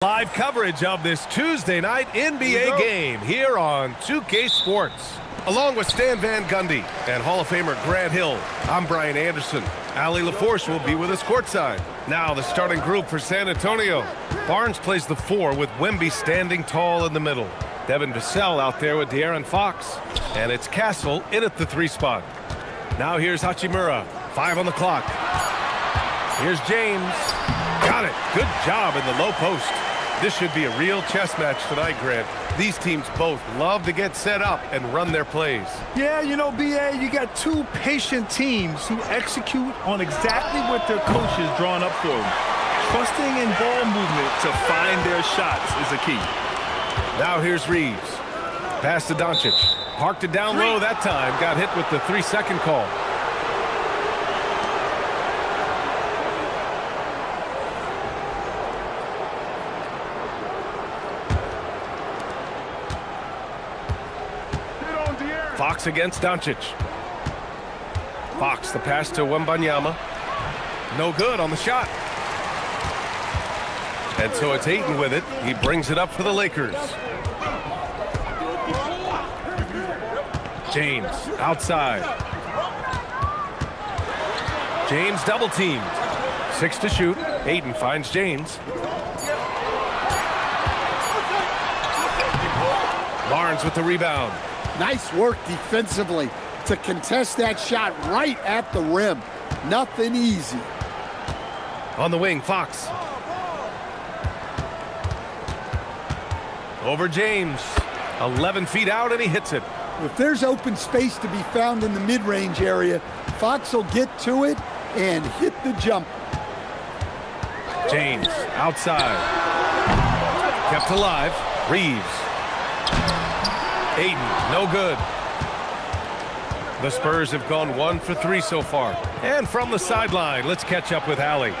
Live coverage of this Tuesday night NBA game here on 2K Sports. Along with Stan Van Gundy and Hall of Famer Grant Hill, I'm Brian Anderson. Ali LaForce will be with us courtside. Now the starting group for San Antonio. Barnes plays the 4 with Wemby standing tall in the middle. Devin Vassell out there with De'Aaron Fox. And it's Castle in at the 3 spot. Now here's Hachimura. 5 on the clock. Here's James. Got it. Good job in the low post. This should be a real chess match tonight, Grant. These teams both love to get set up and run their plays. Yeah, you know, BA, you got two patient teams who execute on exactly what their coaches drawn up for them. Trusting in ball movement to find their shots is a key. Now here's Reeves. Pass to Doncic. Parked it down low that time. Got hit with the 3-second call. Fox against Doncic. Fox, the pass to Wembanyama. No good on the shot. And so it's Ayton with it. He brings it up for the Lakers. James outside. James double teamed. 6 to shoot. Ayton finds James. Barnes with the rebound. Nice work defensively to contest that shot right at the rim. Nothing easy. On the wing, Fox. Over James. 11 feet out, and he hits it. If there's open space to be found in the mid-range area, Fox will get to it and hit the jump. James outside. Kept alive. Reeves. Ayton, no good. The Spurs have gone 1 for 3 so far. And from the sideline, let's catch up with Allie.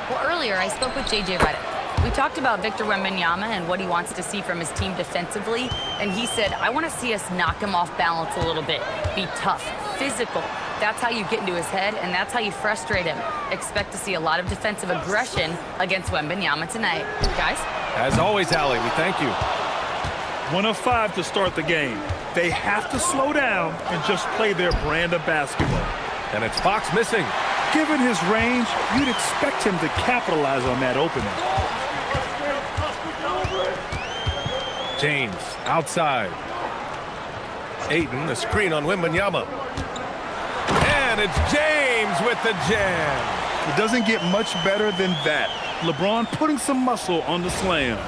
Well, earlier I spoke with JJ Redick. We talked about Victor Wembanyama and what he wants to see from his team defensively. And he said, I want to see us knock him off balance a little bit. Be tough, physical. That's how you get into his head, and that's how you frustrate him. Expect to see a lot of defensive aggression against Wembanyama tonight. Guys? As always, Allie, we thank you. 1 of 5 to start the game. They have to slow down and just play their brand of basketball. And it's Fox missing. Given his range, you'd expect him to capitalize on that opening. James outside. Ayton, a screen on Wembanyama. And it's James with the jam. It doesn't get much better than that. LeBron putting some muscle on the slam.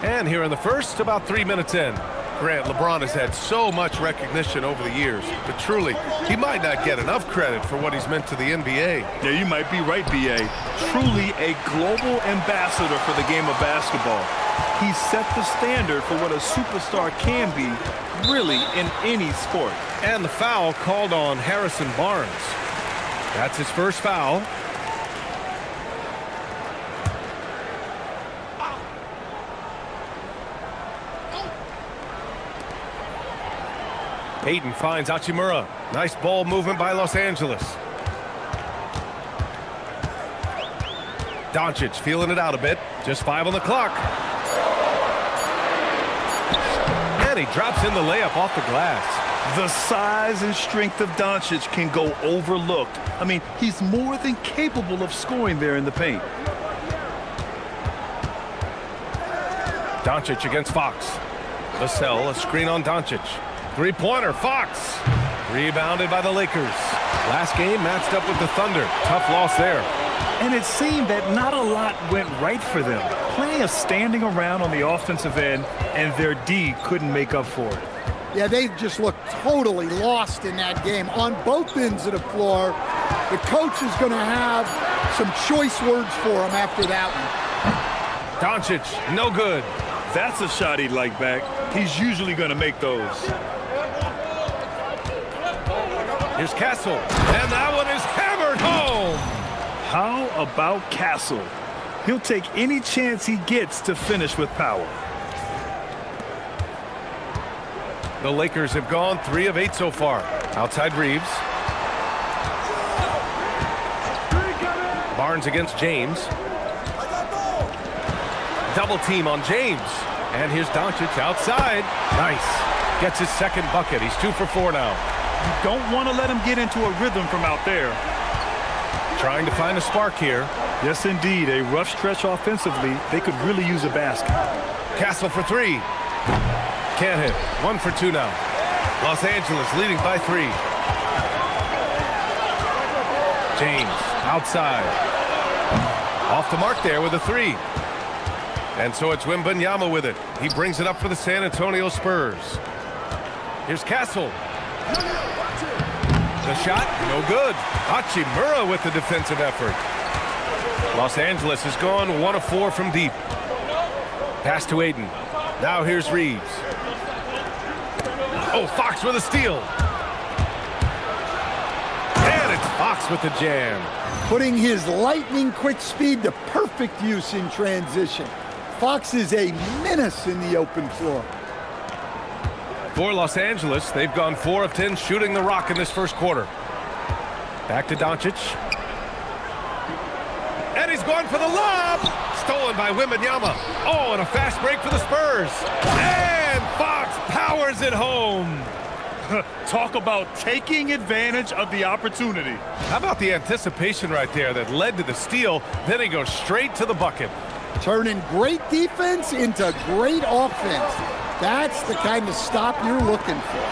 And here in the first, about 3 minutes in. Grant, LeBron has had so much recognition over the years, but truly, he might not get enough credit for what he's meant to the NBA. Yeah, you might be right, B.A. Truly a global ambassador for the game of basketball. He set the standard for what a superstar can be, really, in any sport. And the foul called on Harrison Barnes. That's his first foul. Ayton finds Hachimura. Nice ball movement by Los Angeles. Doncic feeling it out a bit. Just 5 on the clock. And he drops in the layup off the glass. The size and strength of Doncic can go overlooked. I mean, he's more than capable of scoring there in the paint. Doncic against Fox. Vassell, a screen on Doncic. Three-pointer, Fox. Rebounded by the Lakers. Last game matched up with the Thunder. Tough loss there. And it seemed that not a lot went right for them. Plenty of standing around on the offensive end, and their D couldn't make up for it. Yeah, they just looked totally lost in that game on both ends of the floor. The coach is going to have some choice words for him after that one. Doncic, no good. That's a shot he'd like back. He's usually going to make those. Here's Castle, and that one is hammered home. How about Castle? He'll take any chance he gets to finish with power. The Lakers have gone 3 of 8 so far. Outside Reeves. Barnes against James. Double team on James. And here's Doncic outside. Nice. Gets his second bucket. He's 2 for 4 now. You don't want to let him get into a rhythm from out there. Trying to find a spark here. Yes, indeed. A rough stretch offensively. They could really use a basket. Castle for 3. Can't hit. 1 for 2 now. Los Angeles leading by 3. James outside. Off the mark there with a 3. And so it's Wembanyama with it. He brings it up for the San Antonio Spurs. Here's Castle. The shot, no good. Hachimura with the defensive effort. Los Angeles has gone 1 of 4 from deep. Pass to Ayton. Now here's Reeves. Oh, Fox with a steal. And it's Fox with the jam. Putting his lightning quick speed to perfect use in transition. Fox is a menace in the open floor. For Los Angeles, they've gone 4 of 10 shooting the rock in this first quarter. Back to Doncic. And he's going for the lob. Stolen by Wembanyama. Oh, and a fast break for the Spurs. And Fox powers it home. Talk about taking advantage of the opportunity. How about the anticipation right there that led to the steal? Then he goes straight to the bucket. Turning great defense into great offense. That's the kind of stop you're looking for.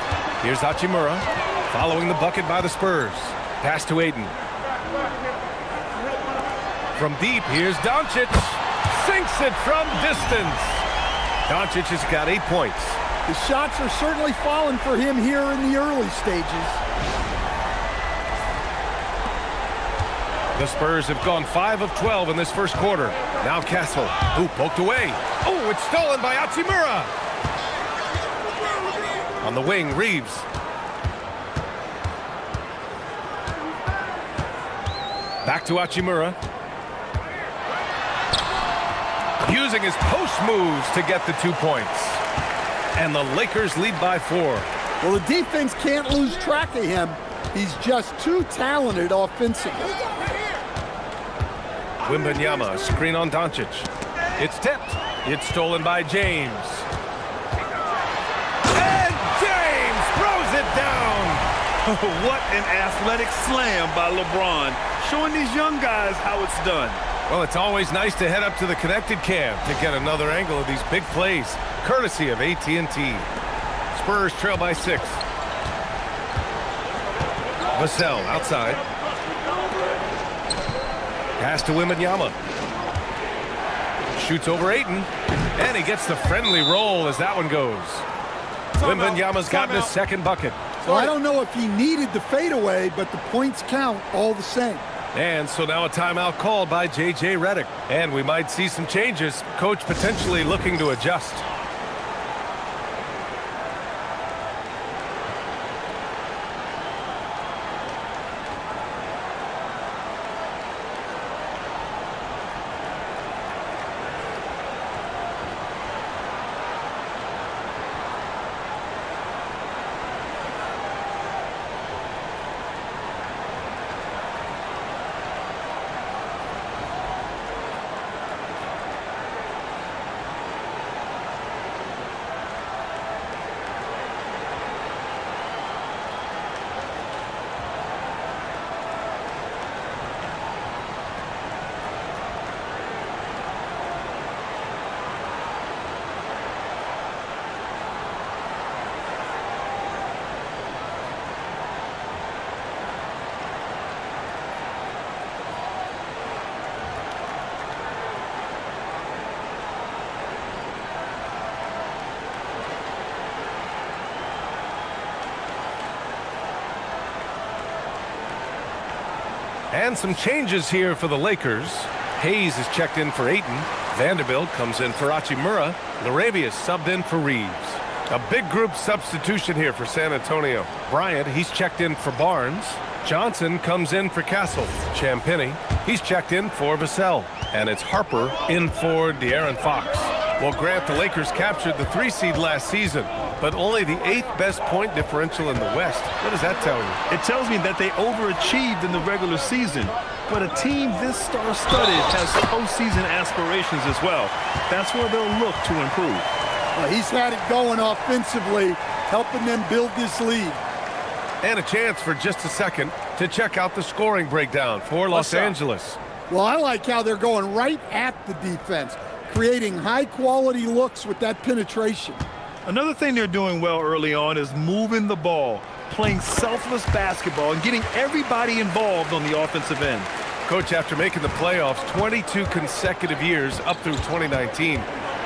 Here's Hachimura following the bucket by the Spurs. Pass to Ayton. From deep, here's Doncic. Sinks it from distance. Doncic has got 8 points. The shots are certainly falling for him here in the early stages. The Spurs have gone 5 of 12 in this first quarter. Now Castle, who poked away. Oh, it's stolen by Hachimura. On the wing, Reeves. Back to Hachimura. Using his post moves to get the 2 points. And the Lakers lead by 4. Well, the defense can't lose track of him. He's just too talented offensively. Wembanyama, screen on Doncic. It's tipped. It's stolen by James. And James throws it down. What an athletic slam by LeBron, showing these young guys how it's done. Well, it's always nice to head up to the connected cam to get another angle of these big plays, courtesy of AT&T. Spurs trail by 6. Vassell outside. Pass to Wembanyama. Shoots over Ayton, and he gets the friendly roll as that one goes. Wembanyama's gotten his second bucket. Well, I don't know if he needed the fadeaway, but the points count all the same. And so now a timeout called by J.J. Redick. And we might see some changes. Coach potentially looking to adjust. And some changes here for the Lakers. Hayes is checked in for Ayton. Vanderbilt comes in for Hachimura. Laravius subbed in for Reeves. A big group substitution here for San Antonio. Bryant, he's checked in for Barnes. Johnson comes in for Castle. Champagnie, he's checked in for Vassell. And it's Harper in for De'Aaron Fox. Well, Grant, the Lakers captured the 3 seed last season, but only the 8th best point differential in the West. What does that tell you? It tells me that they overachieved in the regular season. But a team this star-studded has postseason aspirations as well. That's where they'll look to improve. Well, he's had it going offensively, helping them build this lead. And a chance for just a second to check out the scoring breakdown for Los Angeles. Well, I like how they're going right at the defense, creating high-quality looks with that penetration. Another thing they're doing well early on is moving the ball, playing selfless basketball, and getting everybody involved on the offensive end. Coach, after making the playoffs 22 consecutive years up through 2019,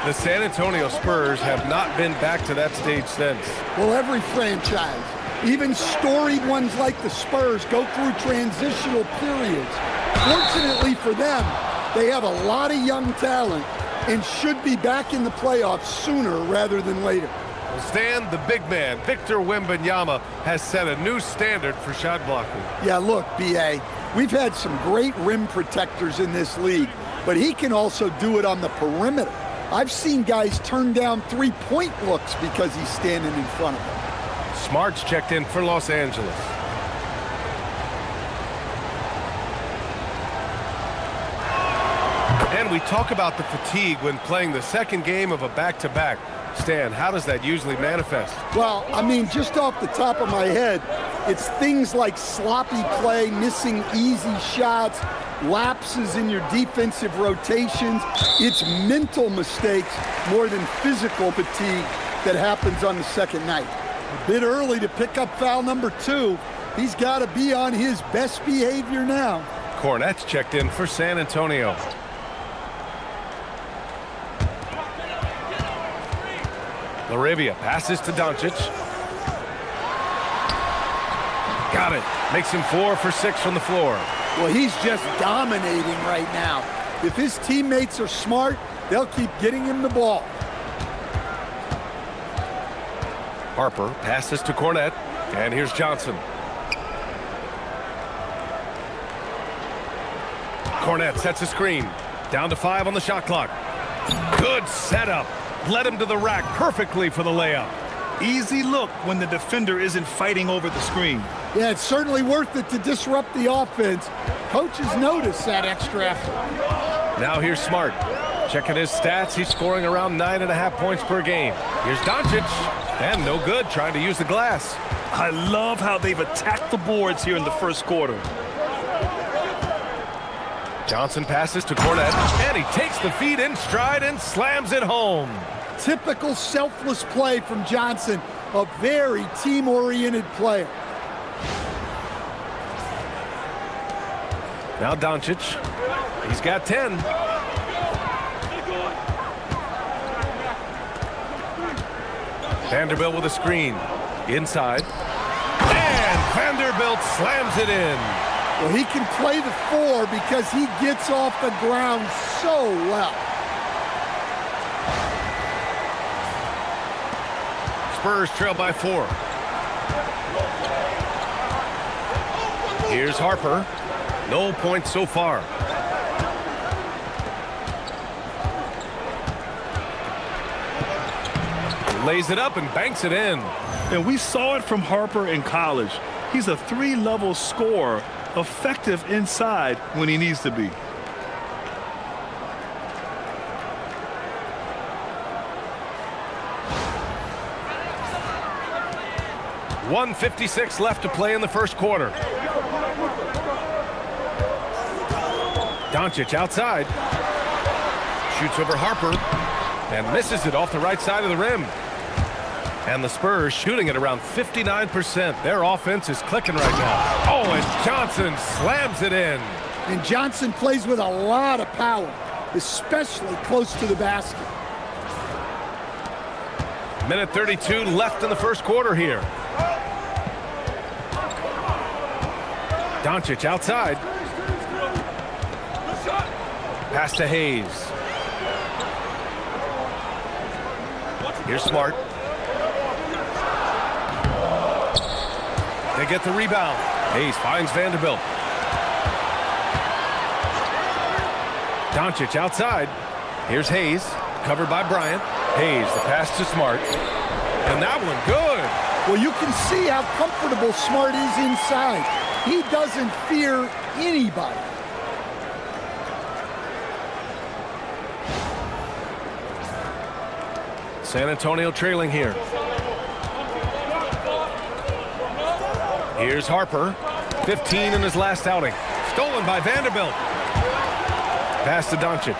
the San Antonio Spurs have not been back to that stage since. Well, every franchise, even storied ones like the Spurs, go through transitional periods. Fortunately for them, they have a lot of young talent and should be back in the playoffs sooner rather than later. Well, Stan, the big man, Victor Wembanyama, has set a new standard for shot blocking. Yeah, look, B.A., we've had some great rim protectors in this league, but he can also do it on the perimeter. I've seen guys turn down three-point looks because he's standing in front of them. Smart's checked in for Los Angeles. And we talk about the fatigue when playing the second game of a back-to-back. Stan, how does that usually manifest? Well, I mean, just off the top of my head, it's things like sloppy play, missing easy shots, lapses in your defensive rotations. It's mental mistakes more than physical fatigue that happens on the second night. A bit early to pick up foul number 2. He's got to be on his best behavior now. Cornette's checked in for San Antonio. Laravia passes to Doncic. Got it. Makes him 4 for 6 from the floor. Well, he's just dominating right now. If his teammates are smart, they'll keep getting him the ball. Harper passes to Cornette, and here's Johnson. Cornette sets a screen. Down to 5 on the shot clock. Good setup. Led him to the rack perfectly for the layup. Easy look when the defender isn't fighting over the screen. Yeah, it's certainly worth it to disrupt the offense. Coaches notice that extra effort. Now here's Smart. Checking his stats, he's scoring around 9.5 points per game. Here's Doncic, and no good, trying to use the glass. I love how they've attacked the boards here in the first quarter. Johnson passes to Cornette, and he takes the feed in stride and slams it home. Typical selfless play from Johnson, a very team-oriented player. Now Doncic, he's got 10. Vanderbilt with a screen, inside, and Vanderbilt slams it in. Well, he can play the 4 because he gets off the ground so well. Spurs trail by 4. Here's Harper. No points so far. He lays it up and banks it in. And we saw it from Harper in college. He's a 3-level scorer, effective inside when he needs to be. .156 left to play in the first quarter. Doncic outside. Shoots over Harper and misses it off the right side of the rim. And the Spurs shooting at around 59%. Their offense is clicking right now. Oh, and Johnson slams it in. And Johnson plays with a lot of power, especially close to the basket. Minute 32 left in the first quarter here. Doncic outside. Pass to Hayes. Here's Smart. They get the rebound. Hayes finds Vanderbilt. Doncic outside. Here's Hayes, covered by Bryant. Hayes, the pass to Smart. And that one good. Well, you can see how comfortable Smart is inside. He doesn't fear anybody. San Antonio trailing here. Here's Harper. 15 in his last outing. Stolen by Vanderbilt. Pass to Doncic.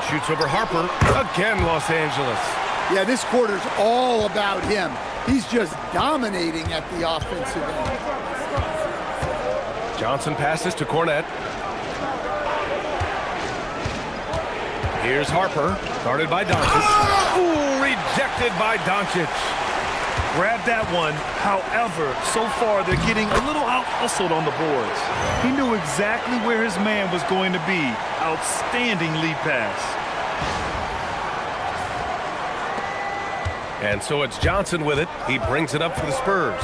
Shoots over Harper. Again, Los Angeles. Yeah, this quarter's all about him. He's just dominating at the offensive end. Johnson passes to Cornette. Here's Harper, guarded by Doncic. Ooh, rejected by Doncic. Grab that one. However, so far they're getting a little out-hustled on the boards. He knew exactly where his man was going to be. Outstanding lead pass. And so it's Johnson with it. He brings it up for the Spurs.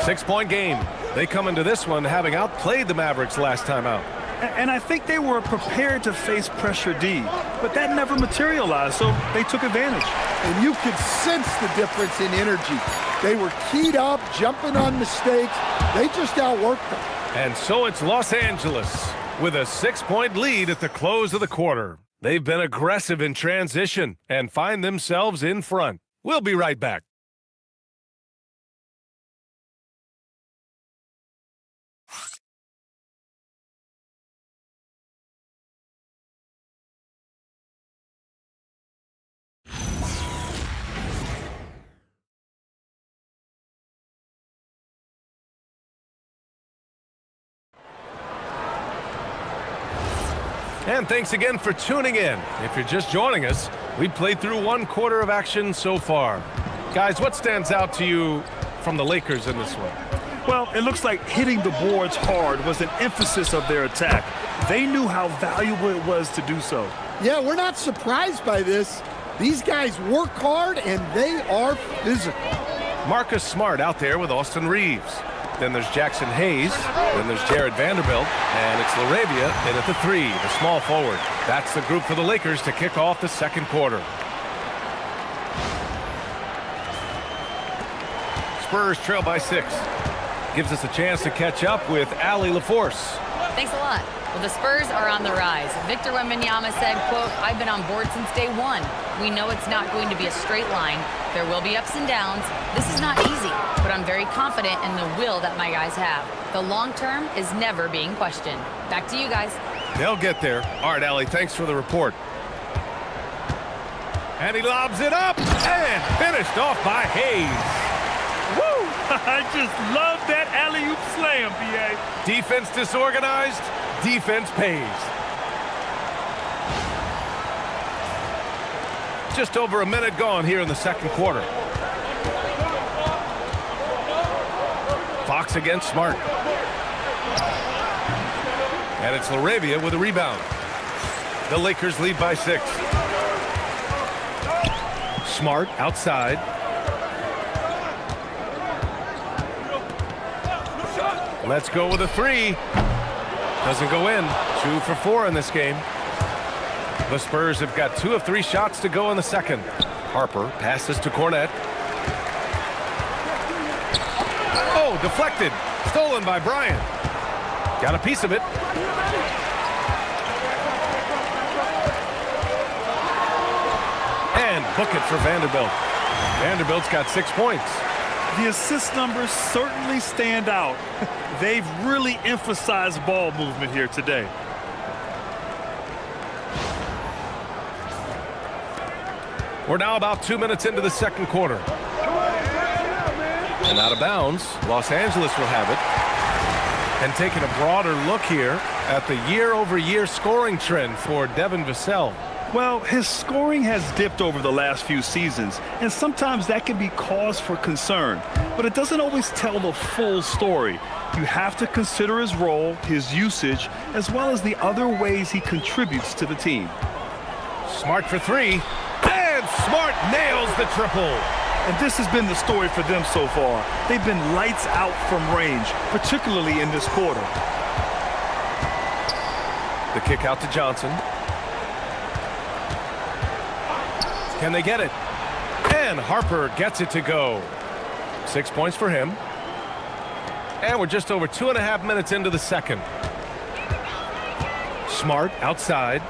6-point game. They come into this one having outplayed the Mavericks last time out. And I think they were prepared to face pressure D, but that never materialized, so they took advantage. And you could sense the difference in energy. They were keyed up, jumping on mistakes. They just outworked them. And so it's Los Angeles with a 6-point lead at the close of the quarter. They've been aggressive in transition and find themselves in front. We'll be right back. And thanks again for tuning in. If you're just joining us, we played through one quarter of action so far. Guys, what stands out to you from the Lakers in this one? Well, it looks like hitting the boards hard was an emphasis of their attack. They knew how valuable it was to do so. Yeah, we're not surprised by this. These guys work hard, and they are physical. Marcus Smart out there with Austin Reeves. Then there's Jackson Hayes. Then there's Jared Vanderbilt. And it's LaRavia in at the 3, the small forward. That's the group for the Lakers to kick off the second quarter. Spurs trail by 6. Gives us a chance to catch up with Allie LaForce. Thanks a lot. Well, the Spurs are on the rise. Victor Wembanyama said, quote, "I've been on board since day one. We know it's not going to be a straight line. There will be ups and downs. This is not easy, but I'm very confident in the will that my guys have. The long term is never being questioned." Back to you guys. They'll get there. All right, Allie, thanks for the report. And he lobs it up and finished off by Hayes. Woo! I just love that alley-oop slam, B.A. Defense disorganized, defense pays. Just over a minute gone here in the second quarter. Fox against Smart. And it's LaRavia with a rebound. The Lakers lead by 6. Smart outside. Let's go with a 3. Doesn't go in. 2 for 4 in this game. The Spurs have got 2 of 3 shots to go in the second. Harper passes to Cornette. Oh, deflected. Stolen by Bryant. Got a piece of it. And book it for Vanderbilt. Vanderbilt's got 6 points. The assist numbers certainly stand out. They've really emphasized ball movement here today. We're now about 2 minutes into the second quarter. And out of bounds, Los Angeles will have it. And taking a broader look here at the year-over-year scoring trend for Devin Vassell. Well, his scoring has dipped over the last few seasons, and sometimes that can be cause for concern. But it doesn't always tell the full story. You have to consider his role, his usage, as well as the other ways he contributes to the team. Smart for 3. And Smart nails the triple. And this has been the story for them so far. They've been lights out from range, particularly in this quarter. The kick out to Johnson. Can they get it? And Harper gets it to go. 6 points for him. And we're just over 2.5 minutes into the second. Smart outside.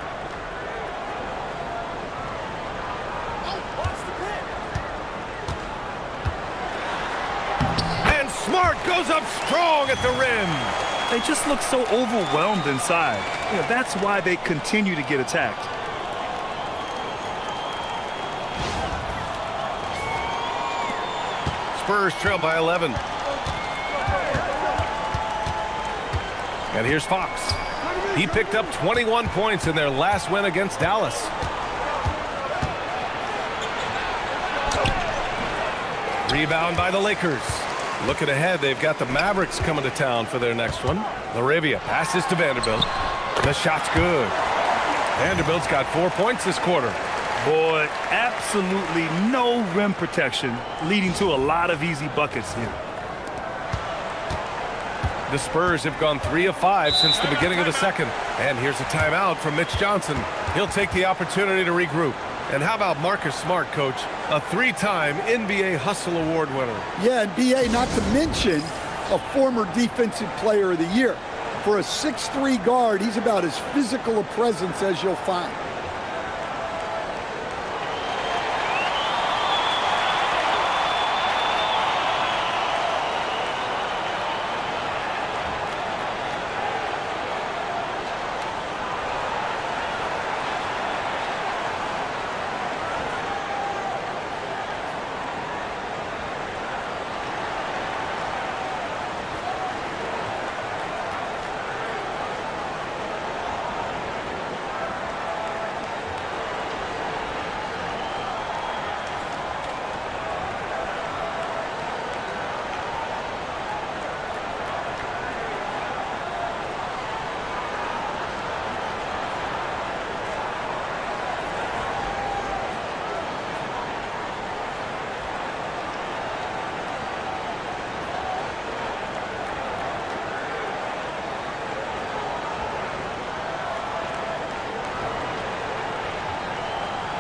goes up strong at the rim. They just look so overwhelmed inside. That's why they continue to get attacked. Spurs trail by 11. And here's Fox. He picked up 21 points in their last win against Dallas. Rebound by the Lakers. Looking ahead, they've got the Mavericks coming to town for their next one. LaRavia passes to Vanderbilt. The shot's good. Vanderbilt's got 4 points this quarter. Boy, absolutely no rim protection, leading to a lot of easy buckets here. The Spurs have gone 3 of 5 since the beginning of the second. And here's a timeout from Mitch Johnson. He'll take the opportunity to regroup. And how about Marcus Smart, Coach? A 3-time NBA Hustle Award winner. Yeah, and BA, not to mention a former Defensive Player of the Year. For a 6'3" guard, he's about as physical a presence as you'll find.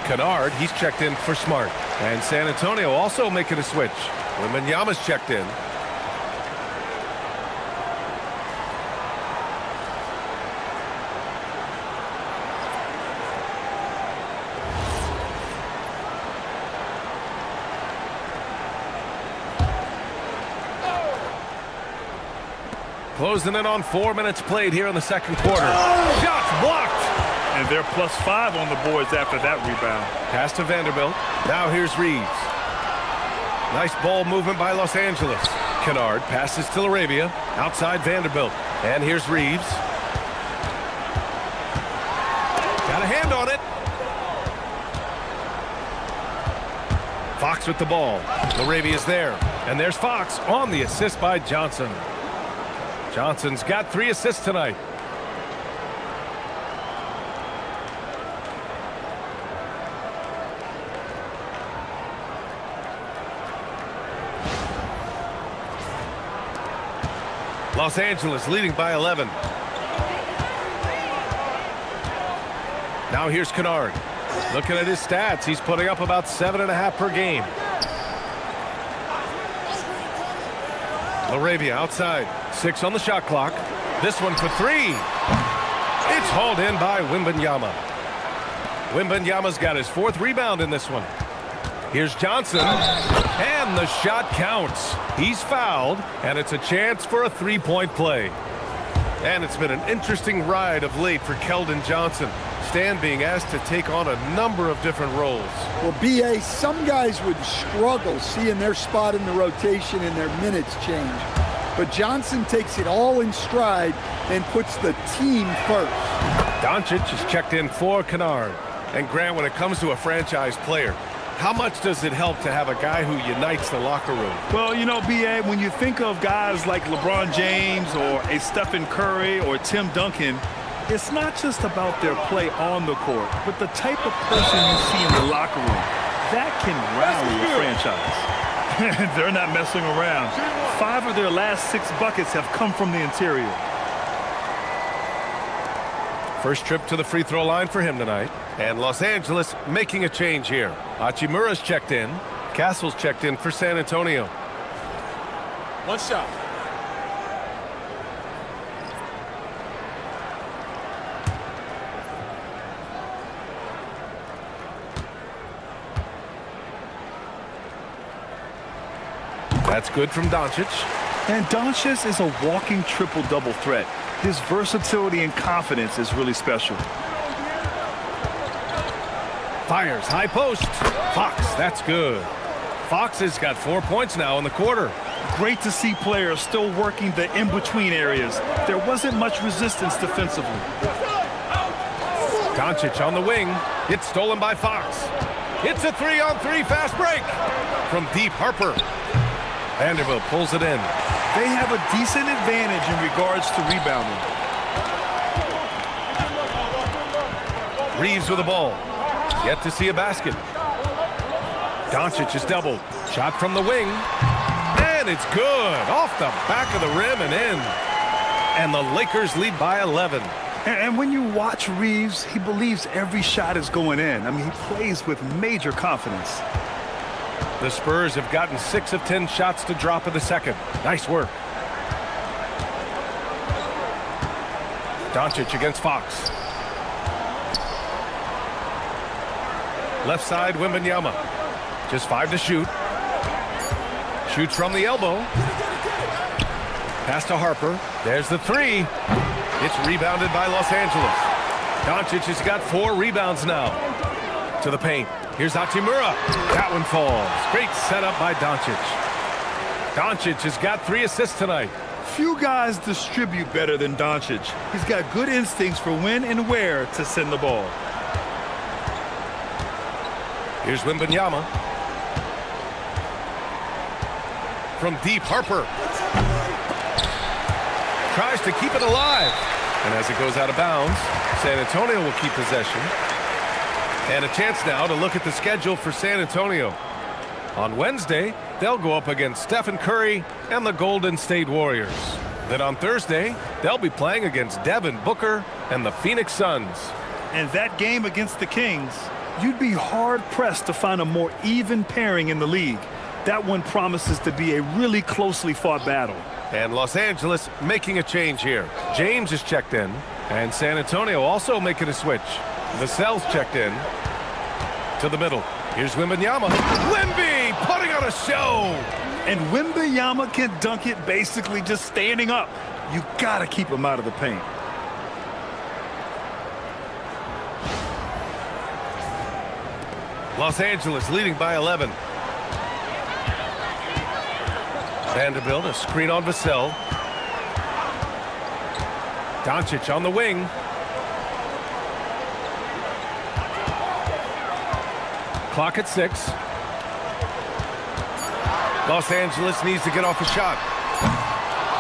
Kennard, he's checked in for Smart. And San Antonio also making a switch. Wembanyama's checked in. Closing in on 4 minutes played here in the second quarter. Shots blocked. And they're +5 on the boards after that rebound. Pass to Vanderbilt. Now here's Reeves. Nice ball movement by Los Angeles. Kennard passes to LaRavia. Outside Vanderbilt. And here's Reeves. Got a hand on it. Fox with the ball. LaRavia's there. And there's Fox on the assist by Johnson. Johnson's got 3 assists tonight. Los Angeles leading by 11. Now here's Kennard. Looking at his stats, he's putting up about 7.5 per game. LaRavia outside. 6 on the shot clock. This one for 3. It's hauled in by Wembanyama. Wembanyama's got his 4th rebound in this one. Here's Johnson, and the shot counts. He's fouled, and it's a chance for a 3-point play. And it's been an interesting ride of late for Keldon Johnson. Stan being asked to take on a number of different roles. Well, BA, some guys would struggle seeing their spot in the rotation and their minutes change. But Johnson takes it all in stride and puts the team first. Doncic is checked in for Kennard. And Grant, when it comes to a franchise player, how much does it help to have a guy who unites the locker room? Well, you know, BA, when you think of guys like LeBron James or a Stephen Curry or Tim Duncan, it's not just about their play on the court, but the type of person you see in the locker room. That can rally a franchise. They're not messing around. 5 of their last 6 buckets have come from the interior. First trip to the free throw line for him tonight. And Los Angeles making a change here. Hachimura's checked in. Castle's checked in for San Antonio. 1 shot. That's good from Doncic. And Doncic is a walking triple-double threat. His versatility and confidence is really special. Fires, high post. Fox, that's good. Fox has got 4 points now in the quarter. Great to see players still working the in-between areas. There wasn't much resistance defensively. Doncic on the wing. It's stolen by Fox. It's a 3-on-3 fast break. From deep, Harper. Vanderbilt pulls it in. They have a decent advantage in regards to rebounding. Reeves with the ball. Yet to see a basket. Doncic is doubled. Shot from the wing. And it's good. Off the back of the rim and in. And the Lakers lead by 11. And when you watch Reeves, he believes every shot is going in. I mean, he plays with major confidence. The Spurs have gotten 6 of 10 shots to drop in the second. Nice work. Doncic against Fox. Left side, Wembanyama. Just 5 to shoot. Shoots from the elbow. Pass to Harper. There's the 3. It's rebounded by Los Angeles. Doncic has got 4 rebounds now. To the paint. Here's Hachimura. That one falls. Great setup by Doncic. Doncic has got 3 assists tonight. Few guys distribute better than Doncic. He's got good instincts for when and where to send the ball. Here's Wembanyama. From deep, Harper. Tries to keep it alive. And as it goes out of bounds, San Antonio will keep possession. And a chance now to look at the schedule for San Antonio. On Wednesday, they'll go up against Stephen Curry and the Golden State Warriors. Then on Thursday, they'll be playing against Devin Booker and the Phoenix Suns. And that game against the Kings, you'd be hard-pressed to find a more even pairing in the league. That one promises to be a really closely fought battle. And Los Angeles making a change here. James is checked in, and San Antonio also making a switch. Vassell's checked in to the middle. Here's Wembanyama. Wemby putting on a show. And Wembanyama can dunk it basically just standing up. You gotta keep him out of the paint. Los Angeles leading by 11. Vanderbilt, a screen on Vassell. Doncic on the wing. Clock at 6. Los Angeles needs to get off a shot.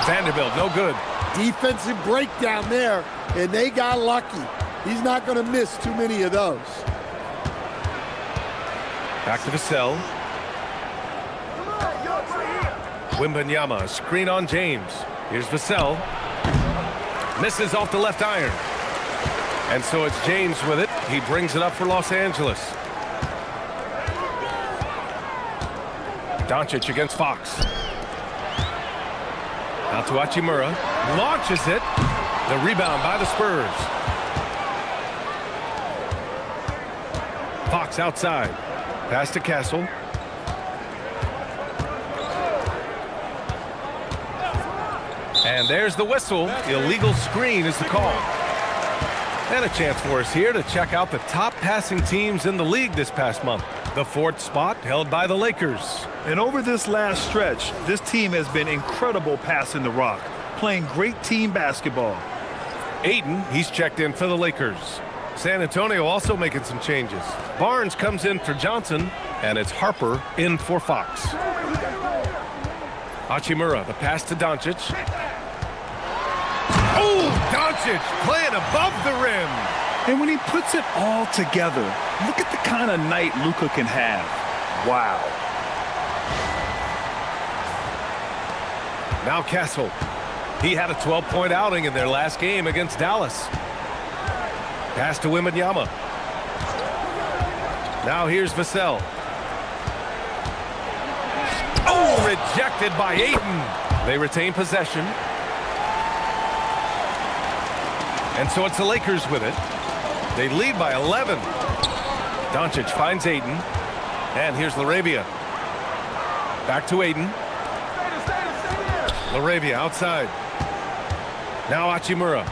Vanderbilt, no good. Defensive breakdown there, and they got lucky. He's not going to miss too many of those. Back to Vassell. Wembanyama, screen on James. Here's Vassell. Misses off the left iron. And so it's James with it. He brings it up for Los Angeles. Doncic against Fox. Out to Hachimura. Launches it. The rebound by the Spurs. Fox outside. Pass to Castle. And there's the whistle. Illegal screen is the call. And a chance for us here to check out the top passing teams in the league this past month. The 4th spot held by the Lakers. And over this last stretch, this team has been incredible passing the rock, playing great team basketball. Ayton, he's checked in for the Lakers. San Antonio also making some changes. Barnes comes in for Johnson, and it's Harper in for Fox. Hachimura, the pass to Doncic. Oh, Doncic playing above the rim. And when he puts it all together, look at the kind of night Luka can have. Wow. Now Castle. He had a 12-point outing in their last game against Dallas. Pass to Wembanyama. Now here's Vassell. Oh, rejected by Ayton. They retain possession. And so it's the Lakers with it. They lead by 11. Doncic finds Ayton. And here's LaRavia. Back to Ayton. LaRavia outside. Now Hachimura.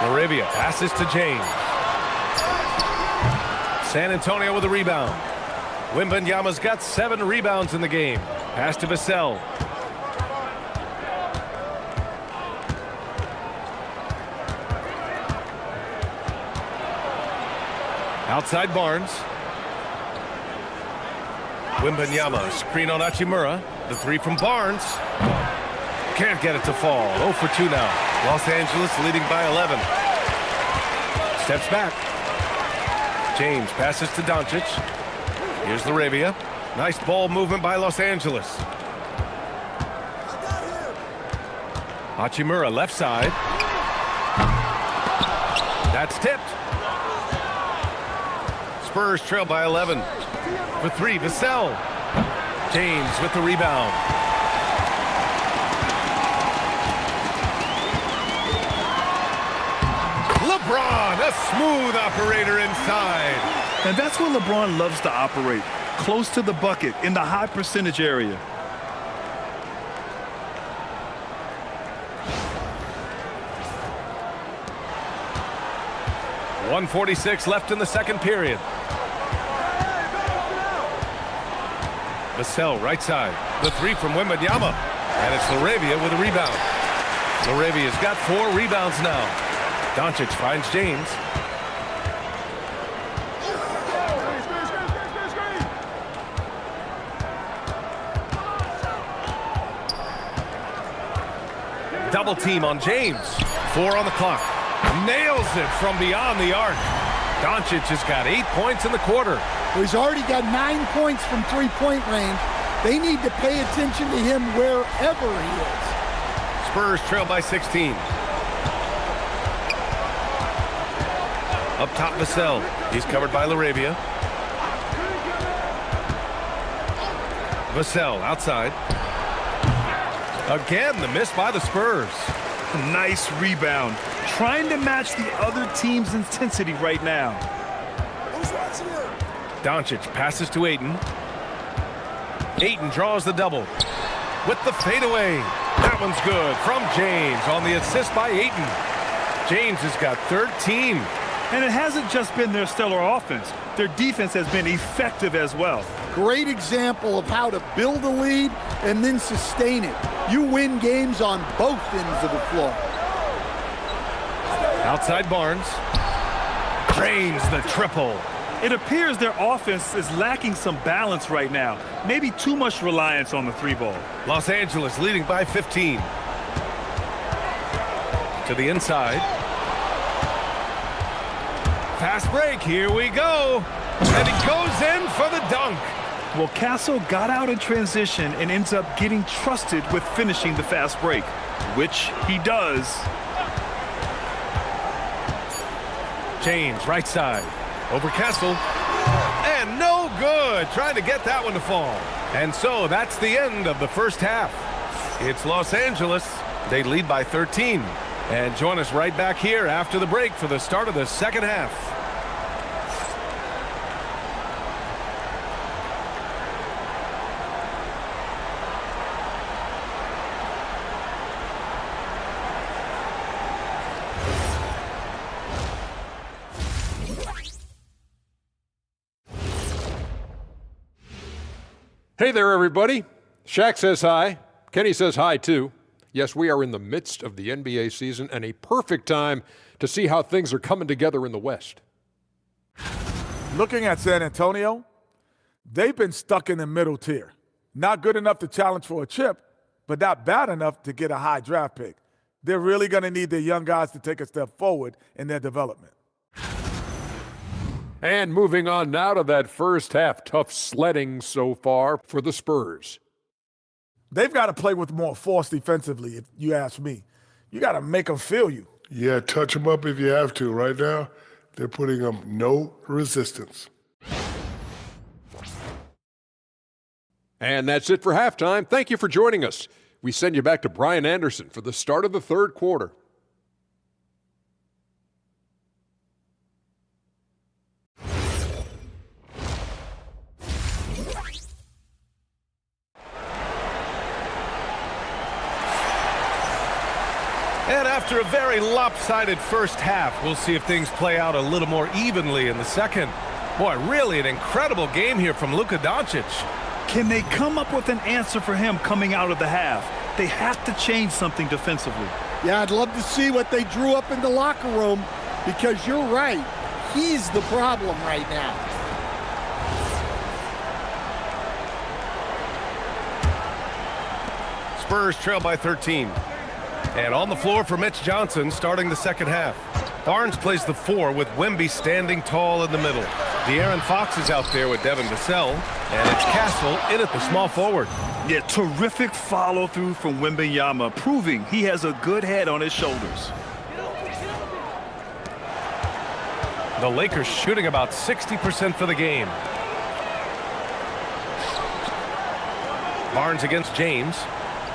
LaRavia passes to James. San Antonio with a rebound. Wembanyama's got 7 rebounds in the game. Pass to Vassell. Outside Barnes. Wembanyama, screen on Hachimura. The 3 from Barnes. Can't get it to fall. 0 for 2 now. Los Angeles leading by 11. Steps back. James passes to Doncic. Here's LaRavia. Nice ball movement by Los Angeles. Hachimura left side. That's tipped. Spurs trail by 11. For 3, Vassell. James with the rebound. LeBron, a smooth operator inside. And that's where LeBron loves to operate, close to the bucket in the high percentage area. .146 left in the second period. Vassell right side. The 3 from Wembanyama. And it's LaRavia with a rebound. LaRavia's got 4 rebounds now. Doncic finds James. Double team on James. 4 on the clock. Nails it from beyond the arc. Doncic has got 8 points in the quarter. Well, he's already got 9 points from three-point range. They need to pay attention to him wherever he is. Spurs trail by 16. Up top, Vassell. He's covered by LaRavia. Vassell outside. Again, the miss by the Spurs. Nice rebound. Trying to match the other team's intensity right now. Doncic passes to Ayton. Ayton draws the double. With the fadeaway. That one's good from James on the assist by Ayton. James has got 13. And it hasn't just been their stellar offense. Their defense has been effective as well. Great example of how to build a lead and then sustain it. You win games on both ends of the floor. Outside Barnes. Drains the triple. It appears their offense is lacking some balance right now. Maybe too much reliance on the 3-ball. Los Angeles leading by 15. To the inside. Fast break, here we go. And he goes in for the dunk. Well, Castle got out in transition and ends up getting trusted with finishing the fast break, which he does. James, right side. Over Kessel. And no good. Trying to get that one to fall. And so that's the end of the first half. It's Los Angeles. They lead by 13. And join us right back here after the break for the start of the second half. Hey there, everybody. Shaq says hi. Kenny says hi, too. Yes, we are in the midst of the NBA season and a perfect time to see how things are coming together in the West. Looking at San Antonio, they've been stuck in the middle tier. Not good enough to challenge for a chip, but not bad enough to get a high draft pick. They're really going to need their young guys to take a step forward in their development. And moving on now to that first half, tough sledding so far for the Spurs. They've got to play with more force defensively, if you ask me. You got to make them feel you. Yeah, touch them up if you have to. Right now, they're putting up no resistance. And that's it for halftime. Thank you for joining us. We send you back to Brian Anderson for the start of the third quarter. And after a very lopsided first half, we'll see if things play out a little more evenly in the second. Boy, really an incredible game here from Luka Doncic. Can they come up with an answer for him coming out of the half? They have to change something defensively. Yeah, I'd love to see what they drew up in the locker room, because you're right. He's the problem right now. Spurs trail by 13. And on the floor for Mitch Johnson starting the second half. Barnes plays the 4 with Wemby standing tall in the middle. De'Aaron Fox is out there with Devin Vassell. And it's Castle in at the small forward. Yeah, terrific follow-through from Wembanyama, proving he has a good head on his shoulders. The Lakers shooting about 60% for the game. Barnes against James.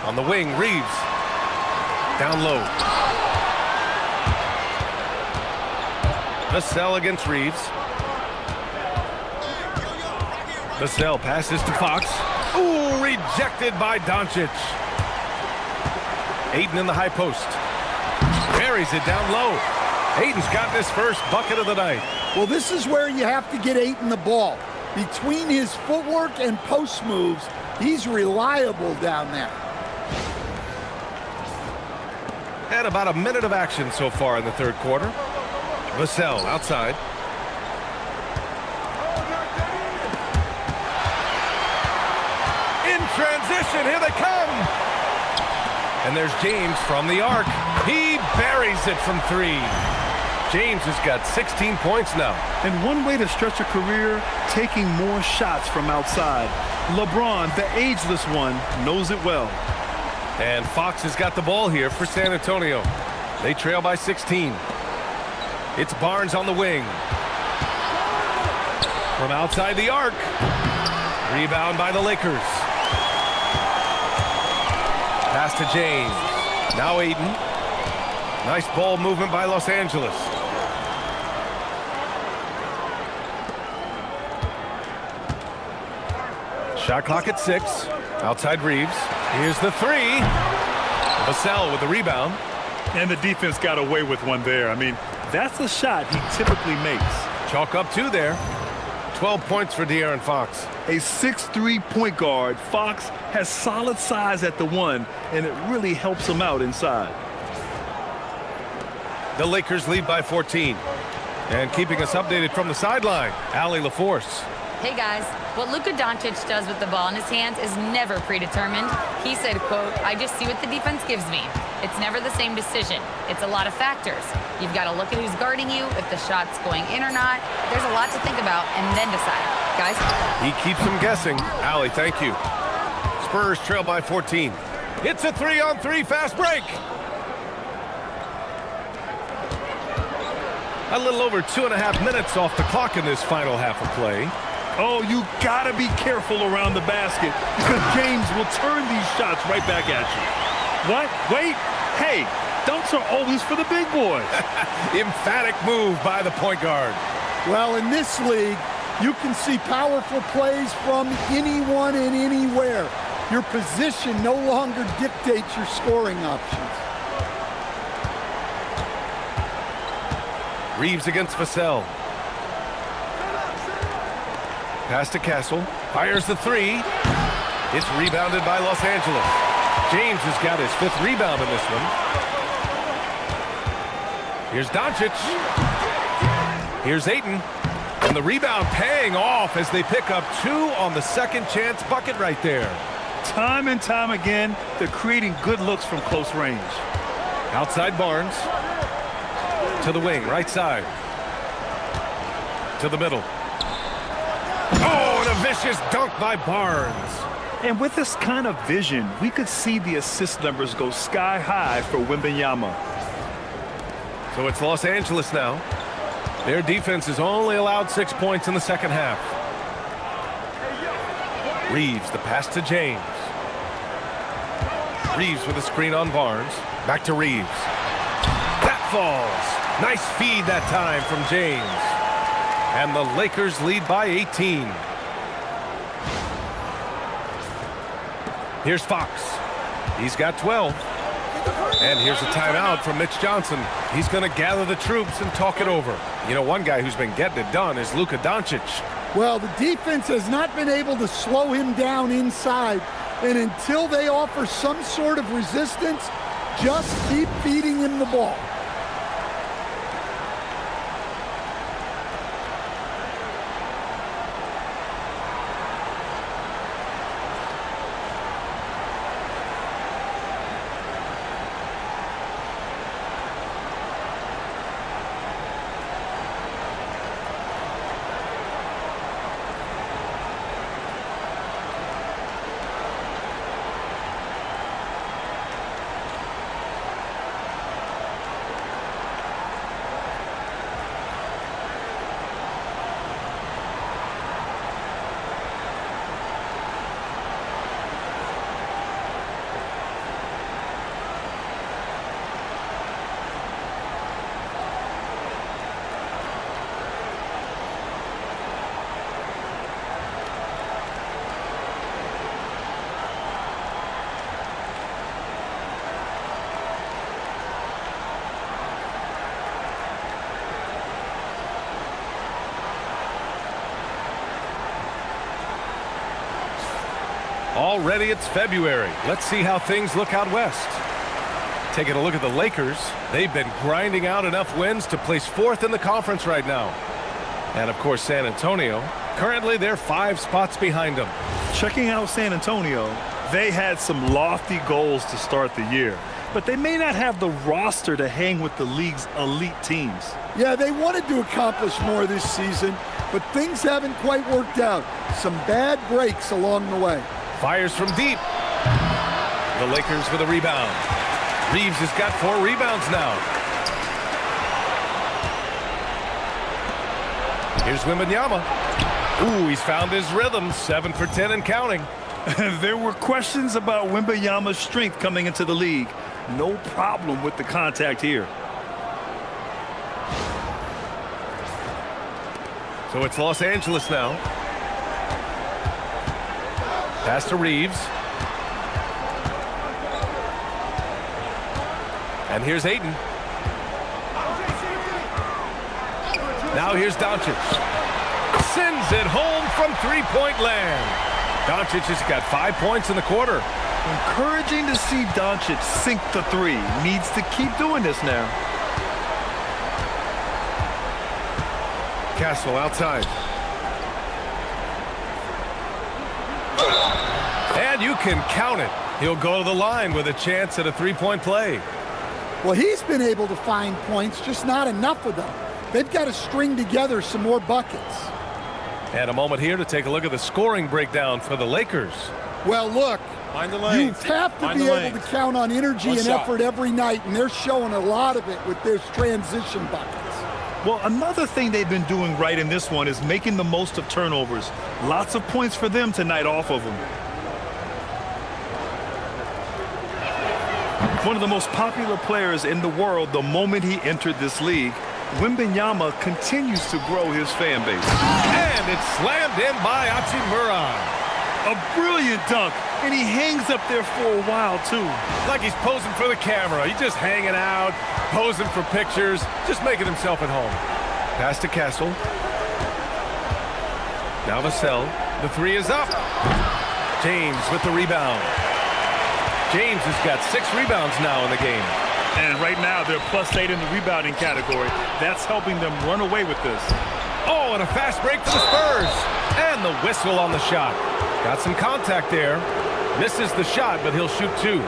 On the wing, Reeves. Down low. Vassell against Reeves. Vassell passes to Fox. Ooh, rejected by Doncic. Ayton in the high post. Buries it down low. Ayton's got this first bucket of the night. Well, this is where you have to get Ayton the ball. Between his footwork and post moves, he's reliable down there. And about a minute of action so far in the third quarter. Vassell outside. In transition, here they come. And there's James from the arc. He buries it from 3. James has got 16 points now. And one way to stretch a career, taking more shots from outside. LeBron, the ageless one, knows it well. And Fox has got the ball here for San Antonio. They trail by 16. It's Barnes on the wing. From outside the arc. Rebound by the Lakers. Pass to James. Now Ayton. Nice ball movement by Los Angeles. Shot clock at 6. Outside Reeves. Here's the 3. Vassell with the rebound. And the defense got away with one there. I mean, that's a shot he typically makes. Chalk up 2 there. 12 points for De'Aaron Fox. A 6'3" point guard, Fox has solid size at the 1, and it really helps him out inside. The Lakers lead by 14. And keeping us updated from the sideline, Allie LaForce. Hey guys, what Luka Doncic does with the ball in his hands is never predetermined. He said, quote, "I just see what the defense gives me. It's never the same decision. It's a lot of factors. You've got to look at who's guarding you, if the shot's going in or not. There's a lot to think about and then decide." Guys? He keeps them guessing. Allie, thank you. Spurs trail by 14. It's a 3-on-3 fast break. A little over 2.5 minutes off the clock in this final half of play. Oh, you gotta be careful around the basket because James will turn these shots right back at you. What? Wait. Hey, dunks are always for the big boys. Emphatic move by the point guard. Well, in this league, you can see powerful plays from anyone and anywhere. Your position no longer dictates your scoring options. Reeves against Vassell. Pass to Castle. Fires the 3. It's rebounded by Los Angeles. James has got his 5th rebound in this one. Here's Doncic. Here's Ayton. And the rebound paying off as they pick up 2 on the second chance bucket right there. Time and time again, they're creating good looks from close range. Outside Barnes. To the wing, right side. To the middle. Oh, and a vicious dunk by Barnes. And with this kind of vision, we could see the assist numbers go sky high for Wembanyama. So it's Los Angeles now. Their defense has only allowed 6 points in the second half. Reeves, the pass to James. Reeves with a screen on Barnes. Back to Reeves. That falls. Nice feed that time from James. And the Lakers lead by 18. Here's Fox. He's got 12. And here's a timeout from Mitch Johnson. He's going to gather the troops and talk it over. You know, one guy who's been getting it done is Luka Doncic. Well, the defense has not been able to slow him down inside. And until they offer some sort of resistance, just keep feeding him the ball. Already it's February. Let's see how things look out west. Taking a look at the Lakers, they've been grinding out enough wins to place 4th in the conference right now. And of course San Antonio, currently they're 5 spots behind them. Checking out San Antonio, they had some lofty goals to start the year, but they may not have the roster to hang with the league's elite teams. Yeah, they wanted to accomplish more this season, but things haven't quite worked out. Some bad breaks along the way. Fires from deep. The Lakers with a rebound. Reeves has got 4 rebounds now. Here's Wembanyama. Ooh, he's found his rhythm. 7 for 10 and counting. There were questions about Wembanyama's strength coming into the league. No problem with the contact here. So it's Los Angeles now. Pass to Reeves. And here's Ayton. Now here's Doncic. Sends it home from three-point land. Doncic has got 5 points in the quarter. Encouraging to see Doncic sink the 3. Needs to keep doing this now. Castle outside. And you can count it. He'll go to the line with a chance at a 3-point play. Well, he's been able to find points, just not enough of them. They've got to string together some more buckets. And a moment here to take a look at the scoring breakdown for the Lakers. Well, look, Mind the you lanes. have to Mind be the able to lanes. count on energy One and shot. effort every night, and they're showing a lot of it with their transition buckets. Well, another thing they've been doing right in this one is making the most of turnovers. Lots of points for them tonight off of them. One of the most popular players in the world the moment he entered this league, Wembanyama continues to grow his fan base. And it's slammed in by Hachimura. A brilliant dunk, and he hangs up there for a while, too. Like he's posing for the camera. He's just hanging out, posing for pictures, just making himself at home. Pass to Castle. Now Vassell. The 3 is up. James with the rebound. James has got 6 rebounds now in the game. And right now, they're +8 in the rebounding category. That's helping them run away with this. Oh, and a fast break for the Spurs. And the whistle on the shot. Got some contact there. Misses the shot, but he'll shoot 2.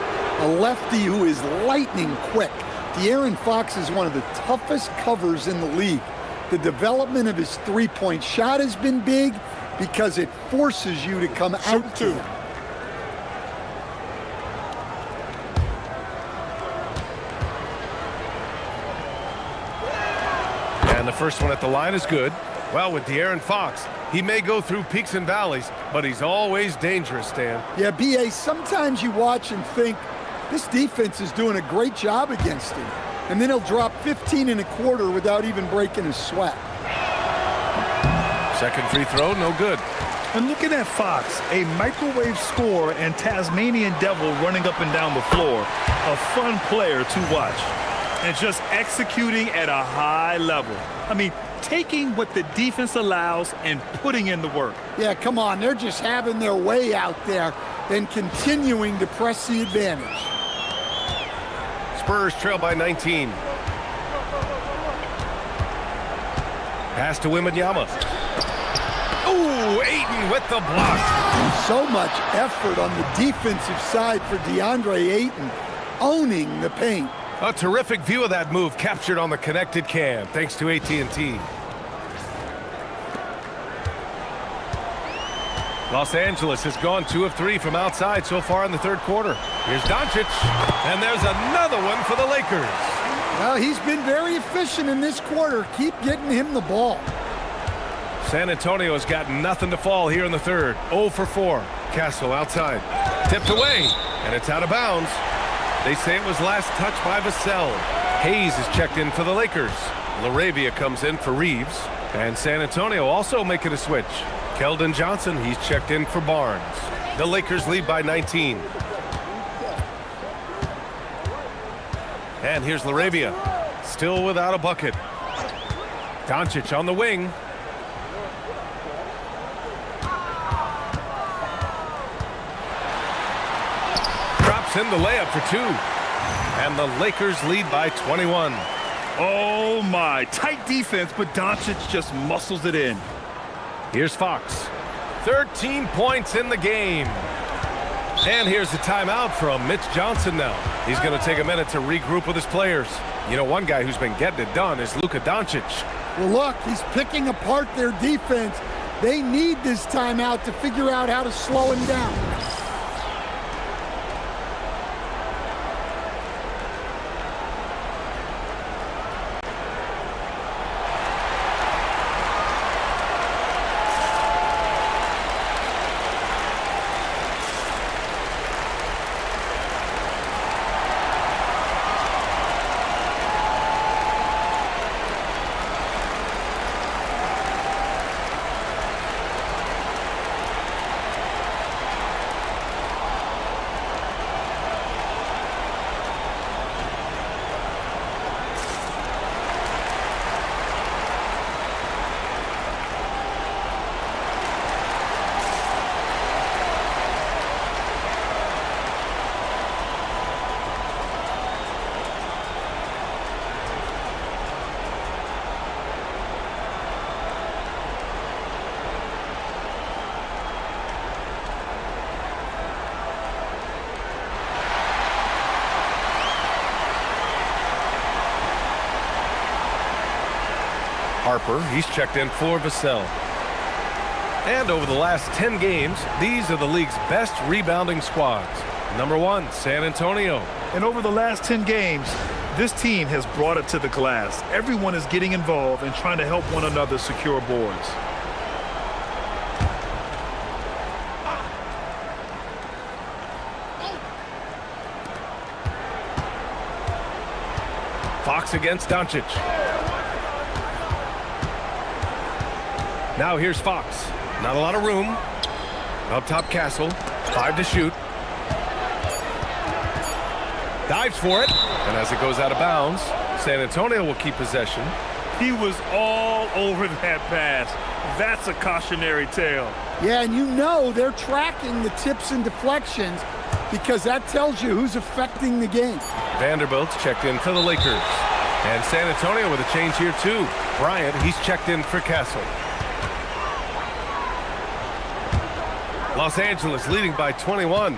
A lefty who is lightning quick. De'Aaron Fox is one of the toughest covers in the league. The development of his three-point shot has been big because it forces you to come out to him. And the first one at the line is good. Well, with De'Aaron Fox, he may go through peaks and valleys, but he's always dangerous, Stan. Yeah, B.A., sometimes you watch and think, this defense is doing a great job against him. And then he'll drop 15 in a quarter without even breaking a sweat. Second free throw, no good. And looking at Fox, a microwave scorer and Tasmanian devil running up and down the floor, a fun player to watch. And just executing at a high level. I mean, taking what the defense allows and putting in the work. Yeah, come on. They're just having their way out there and continuing to press the advantage. Spurs trail by 19. Pass to Wembanyama. Ooh, Ayton with the block. So much effort on the defensive side for DeAndre Ayton, owning the paint. A terrific view of that move captured on the connected cam, thanks to AT&T. Los Angeles has gone 2 of 3 from outside so far in the third quarter. Here's Doncic, and there's another one for the Lakers. Well, he's been very efficient in this quarter. Keep getting him the ball. San Antonio has got nothing to fall here in the third. 0 for 4. Castle outside. Tipped away, and it's out of bounds. They say it was last touched by Vassell. Hayes is checked in for the Lakers. LaRavia comes in for Reeves. And San Antonio also making a switch. Keldon Johnson, he's checked in for Barnes. The Lakers lead by 19. And here's LaRavia, still without a bucket. Doncic on the wing. Drops in the layup for 2. And the Lakers lead by 21. Oh my, tight defense, but Doncic just muscles it in. Here's Fox. 13 points in the game. And here's the timeout from Mitch Johnson now. He's going to take a minute to regroup with his players. You know, one guy who's been getting it done is Luka Doncic. Well, look, he's picking apart their defense. They need this timeout to figure out how to slow him down. Harper, he's checked in for Vassell. And over the last 10 games, these are the league's best rebounding squads. Number 1, San Antonio. And over the last 10 games, this team has brought it to the glass. Everyone is getting involved and trying to help one another secure boards. Fox against Doncic. Now here's Fox. Not a lot of room. Up top, Castle. 5 to shoot. Dives for it. And as it goes out of bounds, San Antonio will keep possession. He was all over that pass. That's a cautionary tale. Yeah, and you know they're tracking the tips and deflections because that tells you who's affecting the game. Vanderbilt's checked in for the Lakers. And San Antonio with a change here too. Bryant, he's checked in for Castle. Los Angeles leading by 21.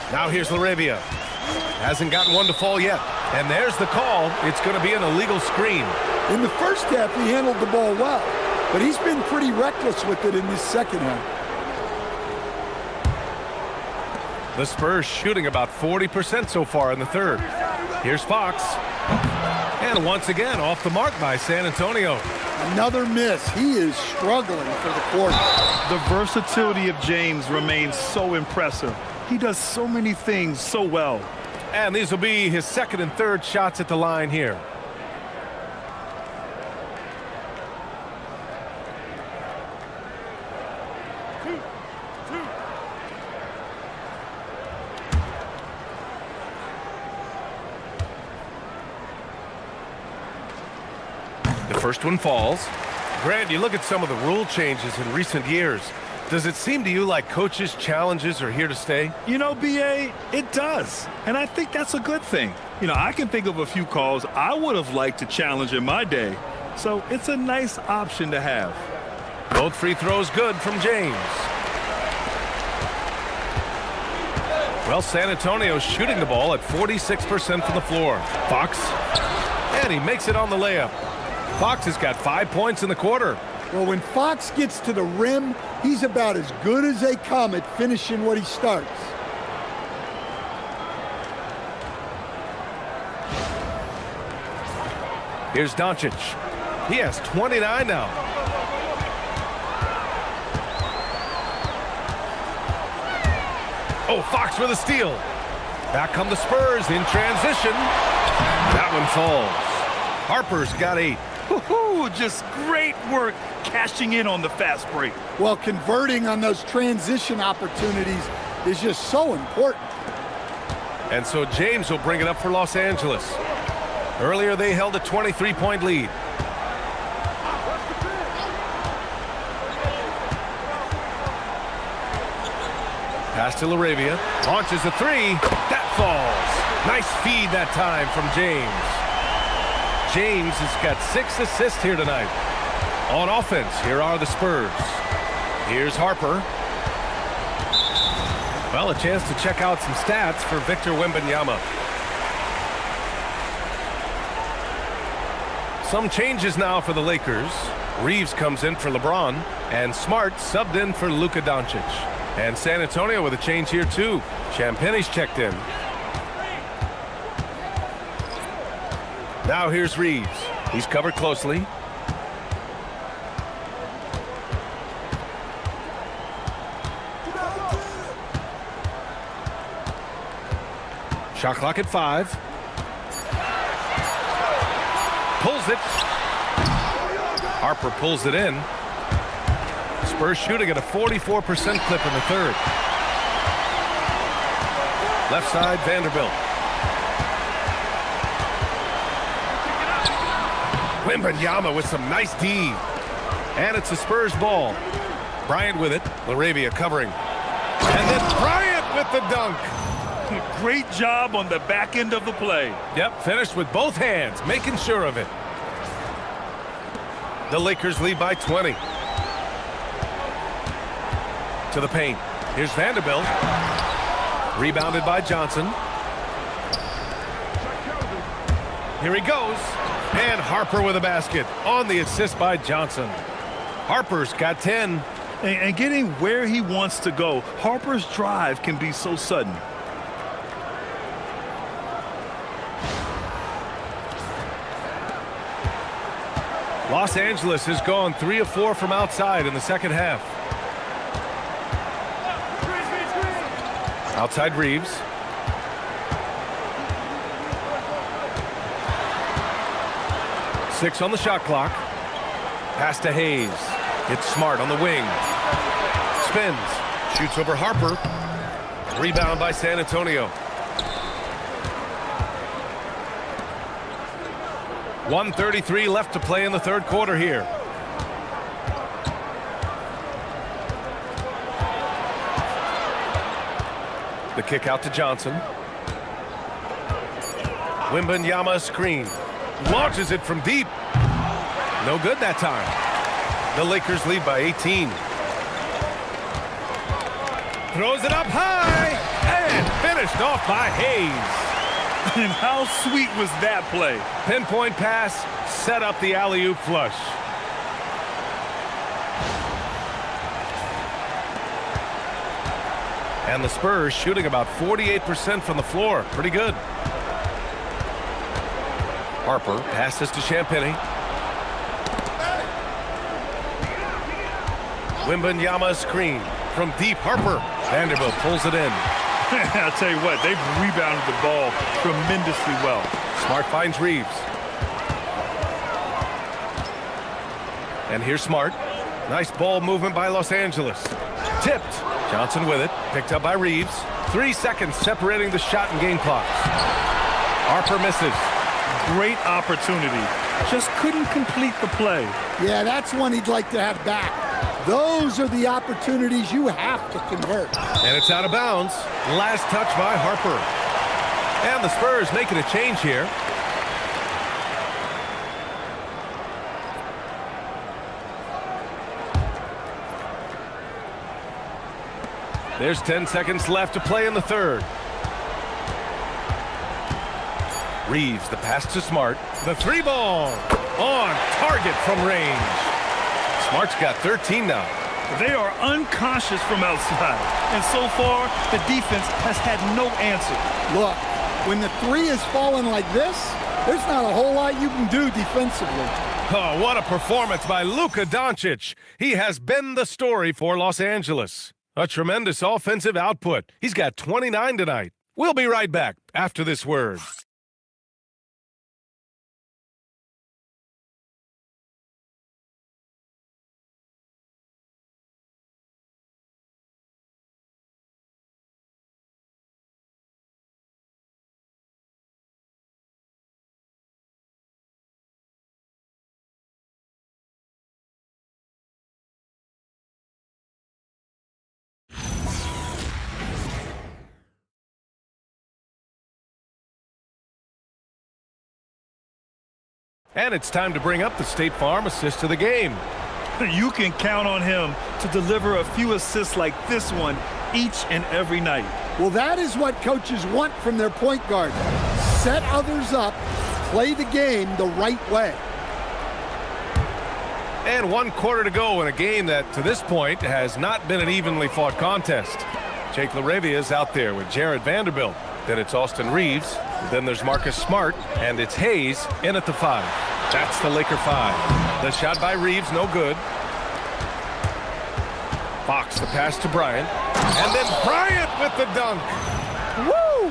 Now here's LaRavia. Hasn't gotten one to fall yet. And there's the call. It's going to be an illegal screen. In the first half, he handled the ball well, but he's been pretty reckless with it in this second half. The Spurs shooting about 40% so far in the third. Here's Fox. And once again, off the mark by San Antonio. Another miss. He is struggling for the quarter. The versatility of James remains so impressive. He does so many things so well. And these will be his second and third shots at the line here. The first one falls. Grant, you look at some of the rule changes in recent years. Does it seem to you like coaches' challenges are here to stay? You know, B.A., it does. And I think that's a good thing. You know, I can think of a few calls I would have liked to challenge in my day. So it's a nice option to have. Both free throws good from James. Well, San Antonio's shooting the ball at 46% from the floor. Fox. And he makes it on the layup. Fox has got 5 points in the quarter. Well, when Fox gets to the rim, he's about as good as they come at finishing what he starts. Here's Doncic. He has 29 now. Oh, Fox with a steal. Back come the Spurs in transition. That one falls. Harper's got 8. Woohoo! Just great work cashing in on the fast break. Well, converting on those transition opportunities is just so important. And so James will bring it up for Los Angeles. Earlier they held a 23-point lead. Pass to LaRavia. Launches a 3. That falls. Nice feed that time from James. James has got 6 assists here tonight. On offense, here are the Spurs. Here's Harper. Well, a chance to check out some stats for Victor Wembanyama. Some changes now for the Lakers. Reeves comes in for LeBron, and Smart subbed in for Luka Doncic. And San Antonio with a change here too. Champagne's checked in. Now here's Reeves. He's covered closely. Shot clock at 5. Pulls it. Harper pulls it in. Spurs shooting at a 44% clip in the third. Left side, Vanderbilt. Wembanyama with some nice D. And it's a Spurs ball. Bryant with it. LaRavia covering. And then Bryant with the dunk. Great job on the back end of the play. Yep, finished with both hands, making sure of it. The Lakers lead by 20. To the paint. Here's Vanderbilt. Rebounded by Johnson. Here he goes. And Harper with a basket on the assist by Johnson. Harper's got 10. And getting where he wants to go, Harper's drive can be so sudden. Los Angeles has gone 3 of 4 from outside in the second half. Outside Reeves. Six on the shot clock. Pass to Hayes. It's Smart on the wing. Spins. Shoots over Harper. Rebound by San Antonio. 1:33 left to play in the third quarter here. The kick out to Johnson. Wembanyama screen. Launches it from deep. No good that time. The Lakers lead by 18. Throws it up high. And finished off by Hayes. And how sweet was that play? Pinpoint pass, set up the alley-oop flush. And the Spurs shooting about 48% from the floor. Pretty good. Harper passes to Champagnie. Wembanyama screen from deep. Harper. Vanderbilt pulls it in. I'll tell you what, they've rebounded the ball tremendously well. Smart finds Reeves. And here's Smart. Nice ball movement by Los Angeles. Tipped. Johnson with it. Picked up by Reeves. 3 seconds separating the shot and game clocks. Harper misses. Great opportunity just couldn't complete the play. Yeah, that's one he'd like to have back. Those are the opportunities you have to convert. And it's out of bounds. Last touch by Harper. And the Spurs making a change here. There's 10 seconds left to play in the third. Reeves, the pass to Smart. The three ball on target from range. Smart's got 13 now. They are unconscious from outside, and so far, the defense has had no answer. Look, when the three is falling like this, there's not a whole lot you can do defensively. Oh, what a performance by Luka Doncic. He has been the story for Los Angeles. A tremendous offensive output. He's got 29 tonight. We'll be right back after this word. And it's time to bring up the State Farm assist of the game. You can count on him to deliver a few assists like this one each and every night. Well, that is what coaches want from their point guard. Set others up, play the game the right way. And 1 quarter to go in a game that, to this point, has not been an evenly fought contest. Jake LaRavia is out there with Jared Vanderbilt. Then it's Austin Reeves. Then there's Marcus Smart. And it's Hayes in at the 5. That's the Laker 5. The shot by Reeves, no good. Fox, the pass to Bryant. And then Bryant with the dunk. Woo!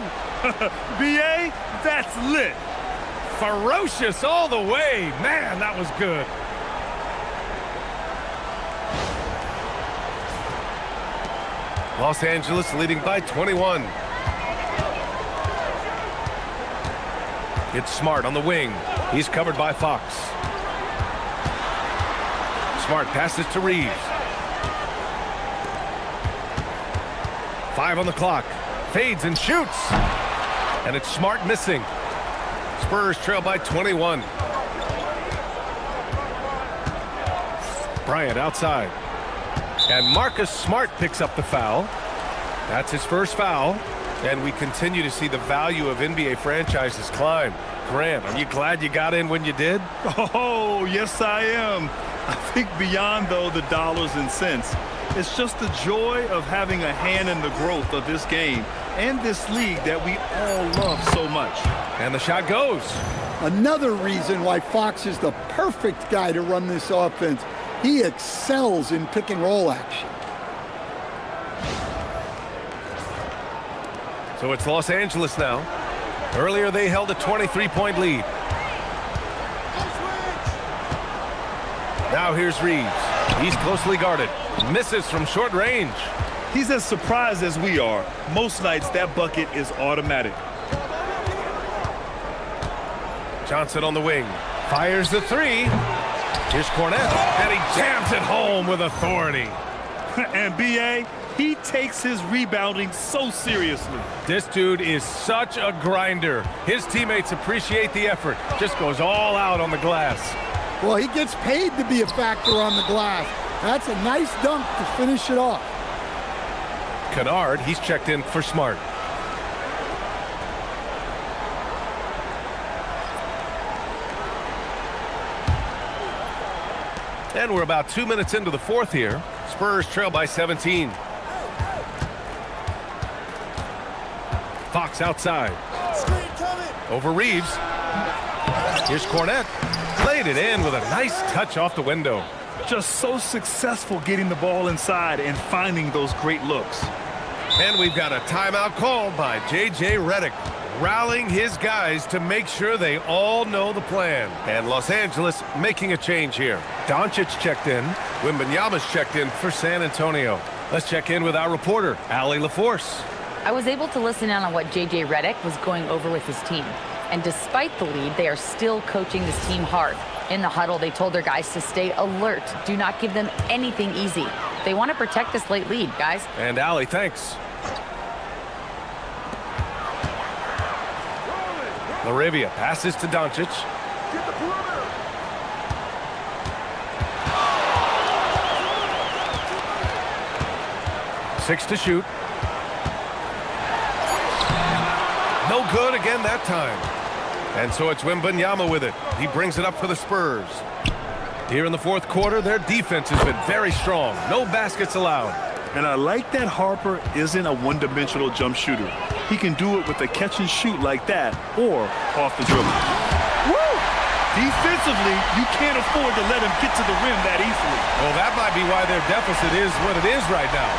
B.A., that's lit. Ferocious all the way. Man, that was good. Los Angeles leading by 21. It's Smart on the wing. He's covered by Fox. Smart passes to Reeves. 5 on the clock. Fades and shoots. And it's Smart missing. Spurs trail by 21. Bryant outside. And Marcus Smart picks up the foul. That's his first foul. And we continue to see the value of NBA franchises climb. Grant, are you glad you got in when you did? Oh, yes, I am. I think beyond, though, the dollars and cents, it's just the joy of having a hand in the growth of this game and this league that we all love so much. And the shot goes. Another reason why Fox is the perfect guy to run this offense. He excels in pick and roll action. So it's Los Angeles now. Earlier they held a 23-point lead. Now here's Reeves. He's closely guarded. Misses from short range. He's as surprised as we are. Most nights that bucket is automatic. Johnson on the wing. Fires the 3. Here's Cornette. And he jams it home with authority. And B.A., he takes his rebounding so seriously. This dude is such a grinder. His teammates appreciate the effort. Just goes all out on the glass. Well, he gets paid to be a factor on the glass. That's a nice dunk to finish it off. Kennard, he's checked in for Smart. And we're about 2 minutes into the fourth here. Spurs trail by 17. Fox outside. Over Reeves. Here's Cornette. Played it in with a nice touch off the window. Just so successful getting the ball inside and finding those great looks. And we've got a timeout called by J.J. Redick, rallying his guys to make sure they all know the plan. And Los Angeles making a change here. Doncic checked in. Wembanyama's checked in for San Antonio. Let's check in with our reporter, Allie LaForce. I was able to listen in on what J.J. Redick was going over with his team. And despite the lead, they are still coaching this team hard. In the huddle, they told their guys to stay alert. Do not give them anything easy. They want to protect this late lead, guys. And Allie, thanks. Laravia passes to Doncic. 6 to shoot. No good again that time. And so it's Wembanyama with it. He brings it up for the Spurs. Here in the fourth quarter, their defense has been very strong. No baskets allowed. And I like that Harper isn't a one-dimensional jump shooter. He can do it with a catch and shoot like that or off the dribble. Woo! Defensively, you can't afford to let him get to the rim that easily. Well, that might be why their deficit is what it is right now.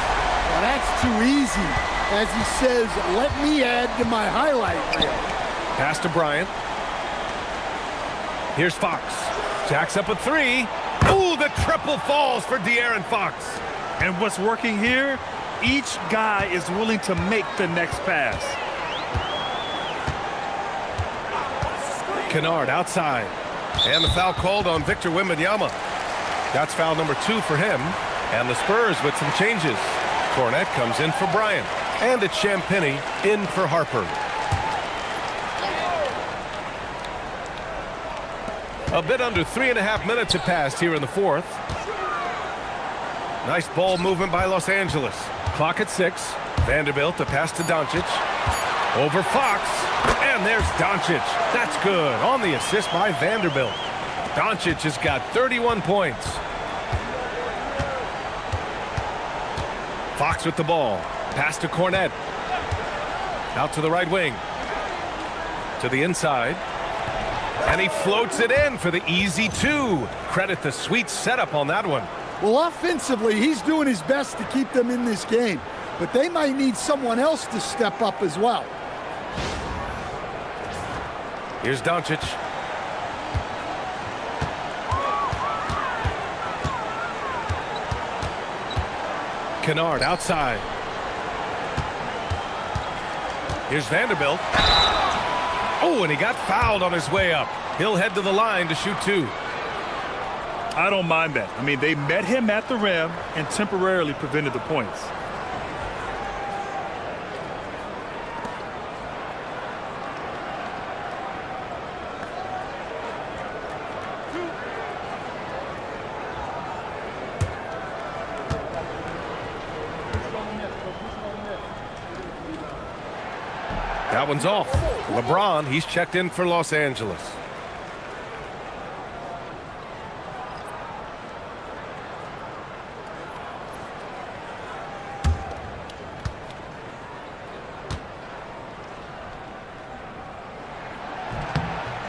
Well, that's too easy. As he says, let me add to my highlight reel. Pass to Bryant. Here's Fox. Jacks up a three. Ooh, the triple falls for De'Aaron Fox. And what's working here? Each guy is willing to make the next pass. Kennard outside. And the foul called on Victor Wembanyama. That's foul number 2 for him. And the Spurs with some changes. Cornette comes in for Bryant. And it's Champagnie in for Harper. A bit under 3.5 minutes have passed here in the fourth. Nice ball movement by Los Angeles. Clock at 6. Vanderbilt, the pass to Doncic. Over Fox. And there's Doncic. That's good. On the assist by Vanderbilt. Doncic has got 31 points. Fox with the ball. Pass to Cornette. Out to the right wing. To the inside. And he floats it in for the easy 2. Credit the sweet setup on that one. Well, offensively, he's doing his best to keep them in this game. But they might need someone else to step up as well. Here's Doncic. Kennard outside. Here's Vanderbilt. Oh, and he got fouled on his way up. He'll head to the line to shoot 2. I don't mind that. I mean, they met him at the rim and temporarily prevented the points. That one's off. LeBron, he's checked in for Los Angeles.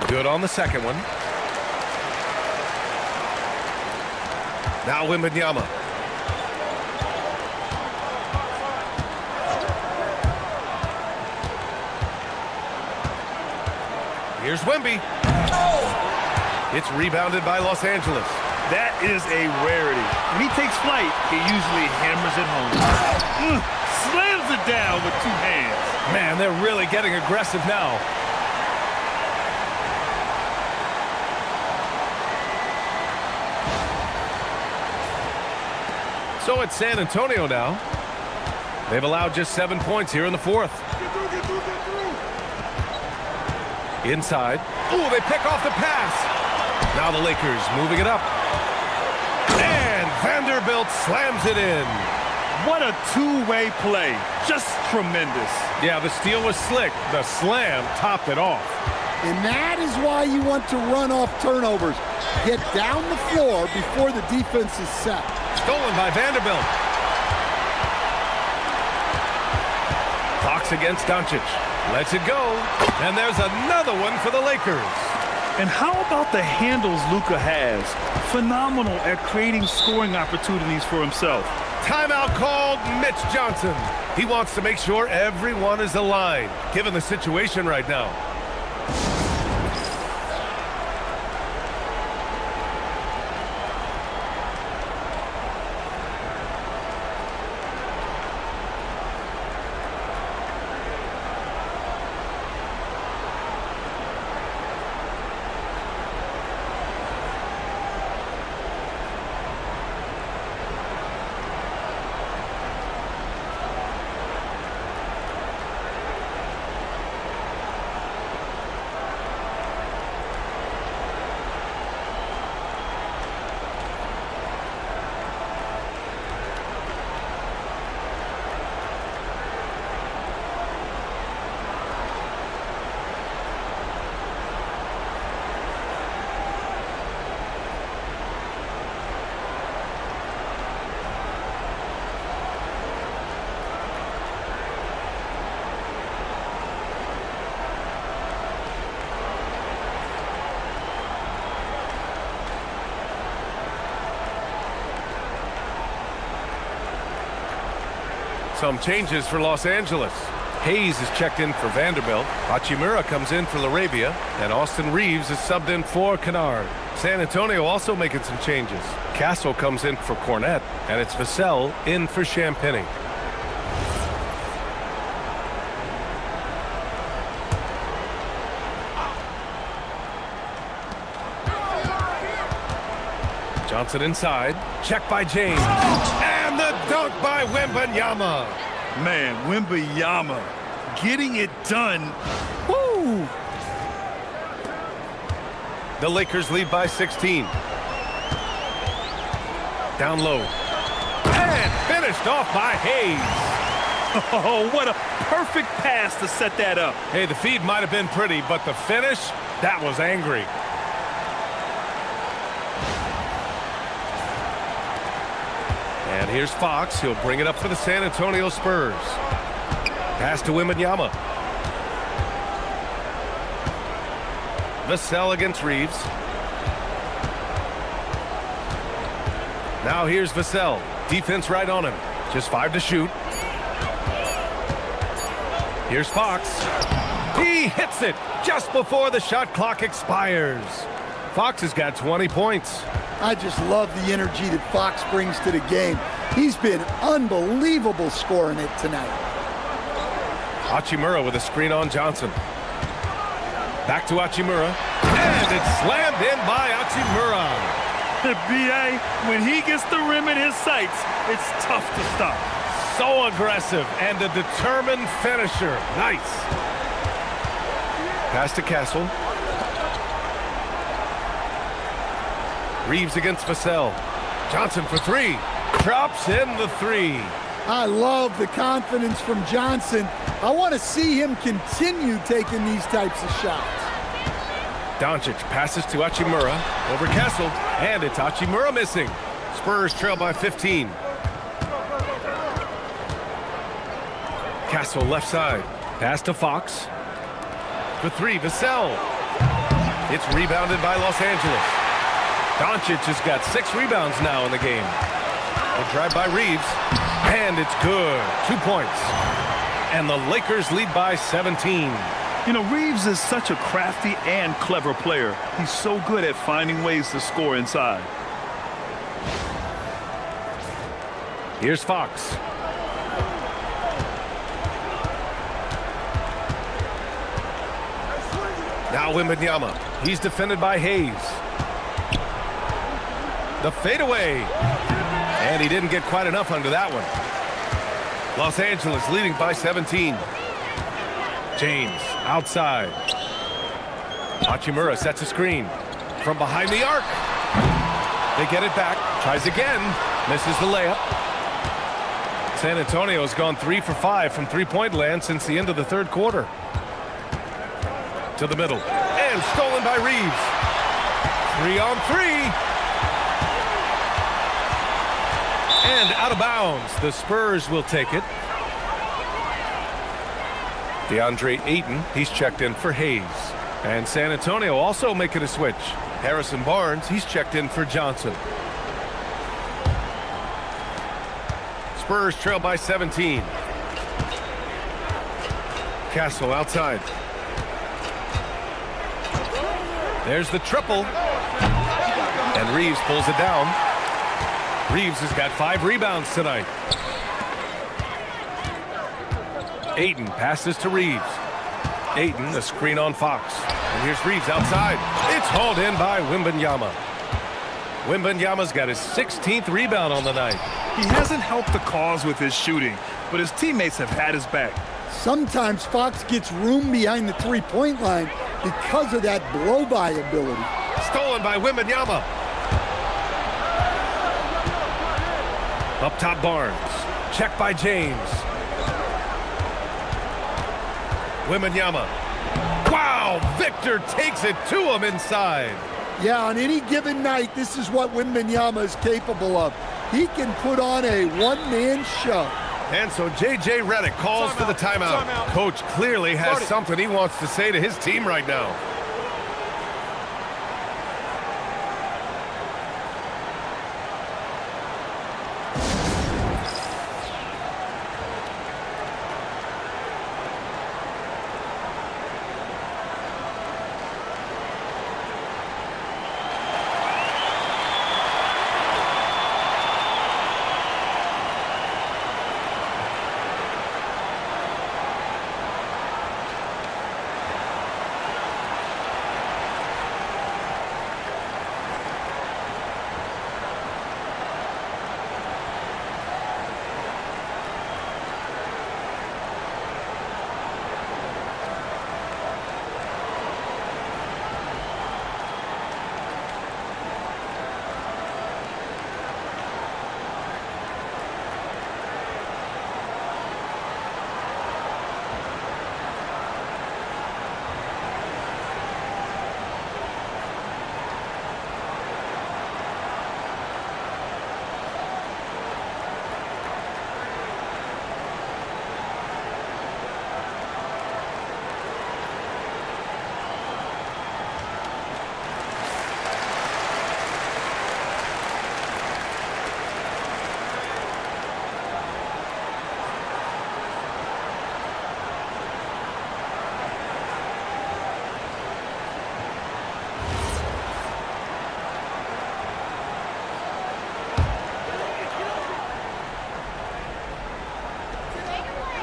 Good on the second one. Now Wembanyama. Here's Wemby. It's rebounded by Los Angeles. That is a rarity. When he takes flight, he usually hammers it home. Slams it down with 2 hands. Man, they're really getting aggressive now. So it's San Antonio now. They've allowed just 7 points here in the fourth. Inside. Oh, they pick off the pass. Now the Lakers moving it up. And Vanderbilt slams it in. What a two-way play. Just tremendous. Yeah, the steal was slick. The slam topped it off. And that is why you want to run off turnovers. Get down the floor before the defense is set. Stolen by Vanderbilt. Fox against Doncic. Lets it go. And there's another one for the Lakers. And how about the handles Luka has? Phenomenal at creating scoring opportunities for himself. Timeout called. Mitch Johnson. He wants to make sure everyone is aligned, given the situation right now. Some changes for Los Angeles. Hayes is checked in for Vanderbilt. Hachimura comes in for LaRavia. And Austin Reeves is subbed in for Kennard. San Antonio also making some changes. Castle comes in for Cornette. And it's Vassell in for Champagny. Johnson inside. Check by James. And the dunk by Wembanyama. Man, Wembanyama getting it done. Woo! The Lakers lead by 16. Down low. And finished off by Hayes. Oh, what a perfect pass to set that up. Hey, the feed might have been pretty, but the finish, that was angry. And here's Fox. He'll bring it up for the San Antonio Spurs. Pass to Wembanyama. Vassell against Reeves. Now here's Vassell. Defense right on him. Just 5 to shoot. Here's Fox. He hits it just before the shot clock expires. Fox has got 20 points. I just love the energy that Fox brings to the game. He's been unbelievable scoring it tonight. Hachimura with a screen on Johnson. Back to Hachimura. And it's slammed in by Hachimura. B.A., when he gets the rim in his sights, it's tough to stop. So aggressive and a determined finisher. Nice. Pass to Castle. Reeves against Vassell. Johnson for 3. Drops in the 3. I love the confidence from Johnson. I want to see him continue taking these types of shots. Doncic passes to Hachimura. Over Castle. And it's Hachimura missing. Spurs trail by 15. Castle left side. Pass to Fox. For 3, Vassell. It's rebounded by Los Angeles. Doncic has got 6 rebounds now in the game. A drive by Reeves. And it's good. 2 points. And the Lakers lead by 17. You know, Reeves is such a crafty and clever player. He's so good at finding ways to score inside. Here's Fox. Now Wembanyama. He's defended by Hayes. The fadeaway. And he didn't get quite enough under that one. Los Angeles leading by 17. James outside. Hachimura sets a screen from behind the arc. They get it back. Tries again. Misses the layup. San Antonio's gone 3 for 5 from three-point land since the end of the third quarter. To the middle. And stolen by Reeves. 3 on 3. And out of bounds. The Spurs will take it. DeAndre Ayton, he's checked in for Hayes. And San Antonio also making a switch. Harrison Barnes, he's checked in for Johnson. Spurs trail by 17. Castle outside. There's the triple. And Reeves pulls it down. Reeves has got 5 rebounds tonight. Ayton passes to Reeves. Ayton, a screen on Fox. And here's Reeves outside. It's hauled in by Wembanyama. Wembanyama's got his 16th rebound on the night. He hasn't helped the cause with his shooting, but his teammates have had his back. Sometimes Fox gets room behind the three-point line because of that blow-by ability. Stolen by Wembanyama. Up top, Barnes. Check by James. Wembanyama. Wow! Victor takes it to him inside. Yeah, on any given night, this is what Wembanyama is capable of. He can put on a one-man show. And so J.J. Redick calls for the timeout. Coach clearly has something he wants to say to his team right now.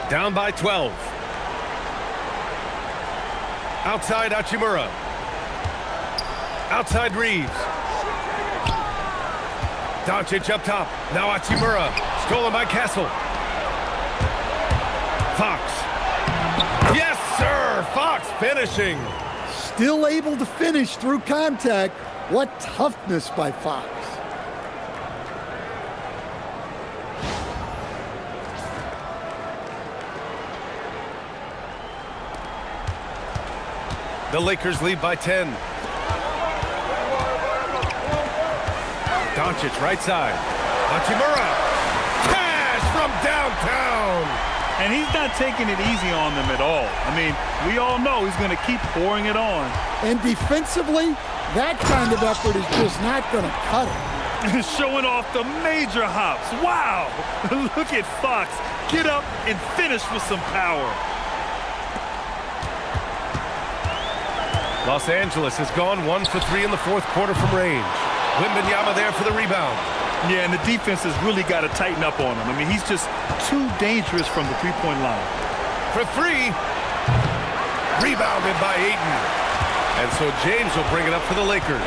Down by 12. Outside Hachimura. Outside Reeves. Doncic up top. Now Hachimura. Stolen by Castle. Fox. Yes, sir! Fox finishing. Still able to finish through contact. What toughness by Fox. The Lakers lead by 10. Doncic right side. Hachimura. Cash from downtown. And he's not taking it easy on them at all. I mean, we all know he's going to keep pouring it on. And defensively, that kind of effort is just not going to cut it. Showing off the major hops. Wow! Look at Fox. Get up and finish with some power. Los Angeles has gone 1 for 3 in the fourth quarter from range. Wembanyama there for the rebound. Yeah, and the defense has really got to tighten up on him. I mean, he's just too dangerous from the three-point line. For 3. Rebounded by Ayton. And so James will bring it up for the Lakers.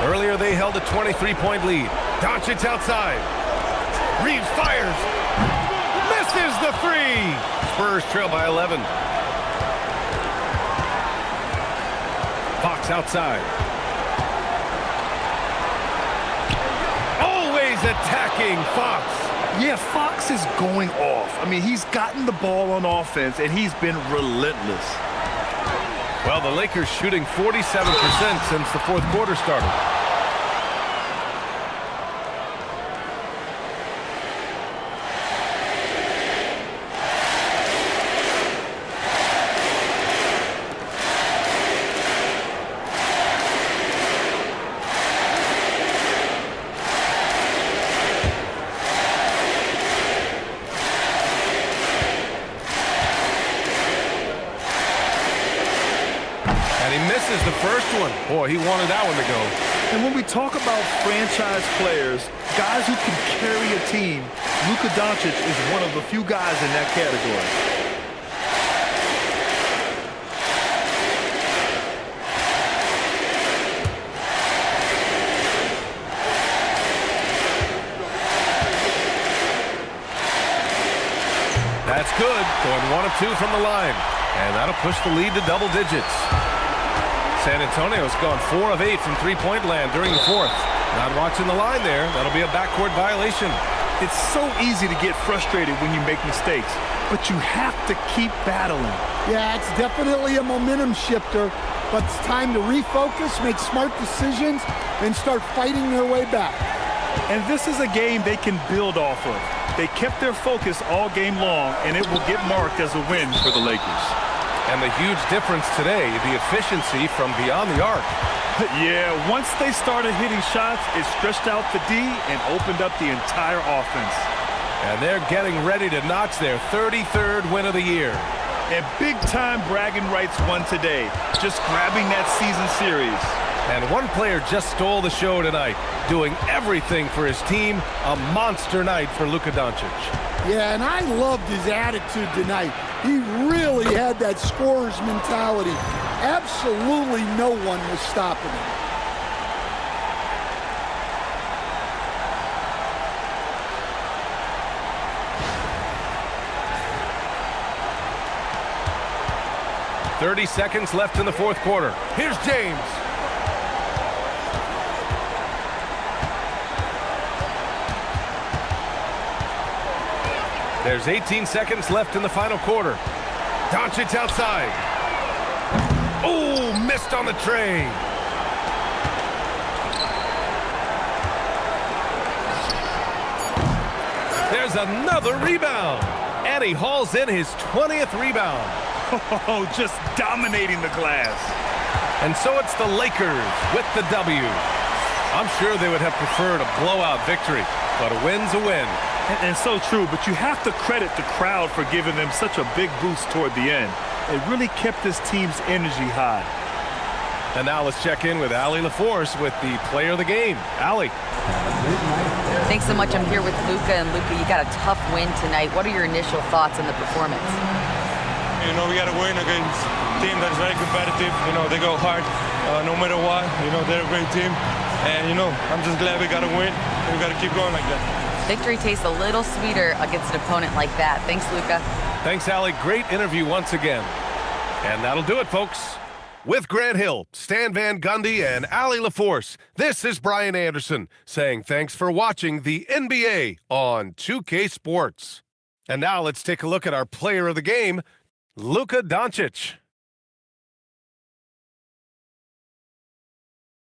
Earlier they held a 23-point lead. Doncic outside. Reeves fires. Misses the 3. Spurs trail by 11. Fox outside. Always attacking Fox. Yeah, Fox is going off. I mean, he's gotten the ball on offense, and he's been relentless. Well, the Lakers shooting 47% since the fourth quarter started. Misses the first one. Boy, he wanted that one to go. And when we talk about franchise players, guys who can carry a team, Luka Doncic is one of the few guys in that category. That's good. Going 1 of 2 from the line. And that'll push the lead to double digits. San Antonio's gone 4 of 8 from three-point land during the fourth. Not watching the line there. That'll be a backcourt violation. It's so easy to get frustrated when you make mistakes, but you have to keep battling. Yeah, it's definitely a momentum shifter, but it's time to refocus, make smart decisions, and start fighting their way back. And this is a game they can build off of. They kept their focus all game long, and it will get marked as a win for the Lakers. And the huge difference today, the efficiency from beyond the arc. Yeah, once they started hitting shots, it stretched out the D and opened up the entire offense. And they're getting ready to notch their 33rd win of the year. And big-time bragging rights won today, just grabbing that season series. And one player just stole the show tonight, doing everything for his team. A monster night for Luka Doncic. Yeah, and I loved his attitude tonight. He really had that scorer's mentality. Absolutely no one was stopping him. .30 seconds left in the fourth quarter. Here's James. There's 18 seconds left in the final quarter. Doncic outside. Oh, missed on the tray. There's another rebound. And he hauls in his 20th rebound. Oh, just dominating the glass. And so it's the Lakers with the W. I'm sure they would have preferred a blowout victory, but a win's a win. And so true, but you have to credit the crowd for giving them such a big boost toward the end. It really kept this team's energy high. And now let's check in with Allie LaForce with the player of the game. Allie. Thanks so much. I'm here with Luka. And Luka, you got a tough win tonight. What are your initial thoughts on the performance? You know, we got to win against a team that's very competitive. You know, they go hard no matter what. You know, they're a great team. And, you know, I'm just glad we got to win. And we got to keep going like that. Victory tastes a little sweeter against an opponent like that. Thanks, Luka. Thanks, Allie. Great interview once again. And that'll do it, folks. With Grant Hill, Stan Van Gundy, and Allie LaForce, this is Brian Anderson saying thanks for watching the NBA on 2K Sports. And now let's take a look at our player of the game, Luka Doncic.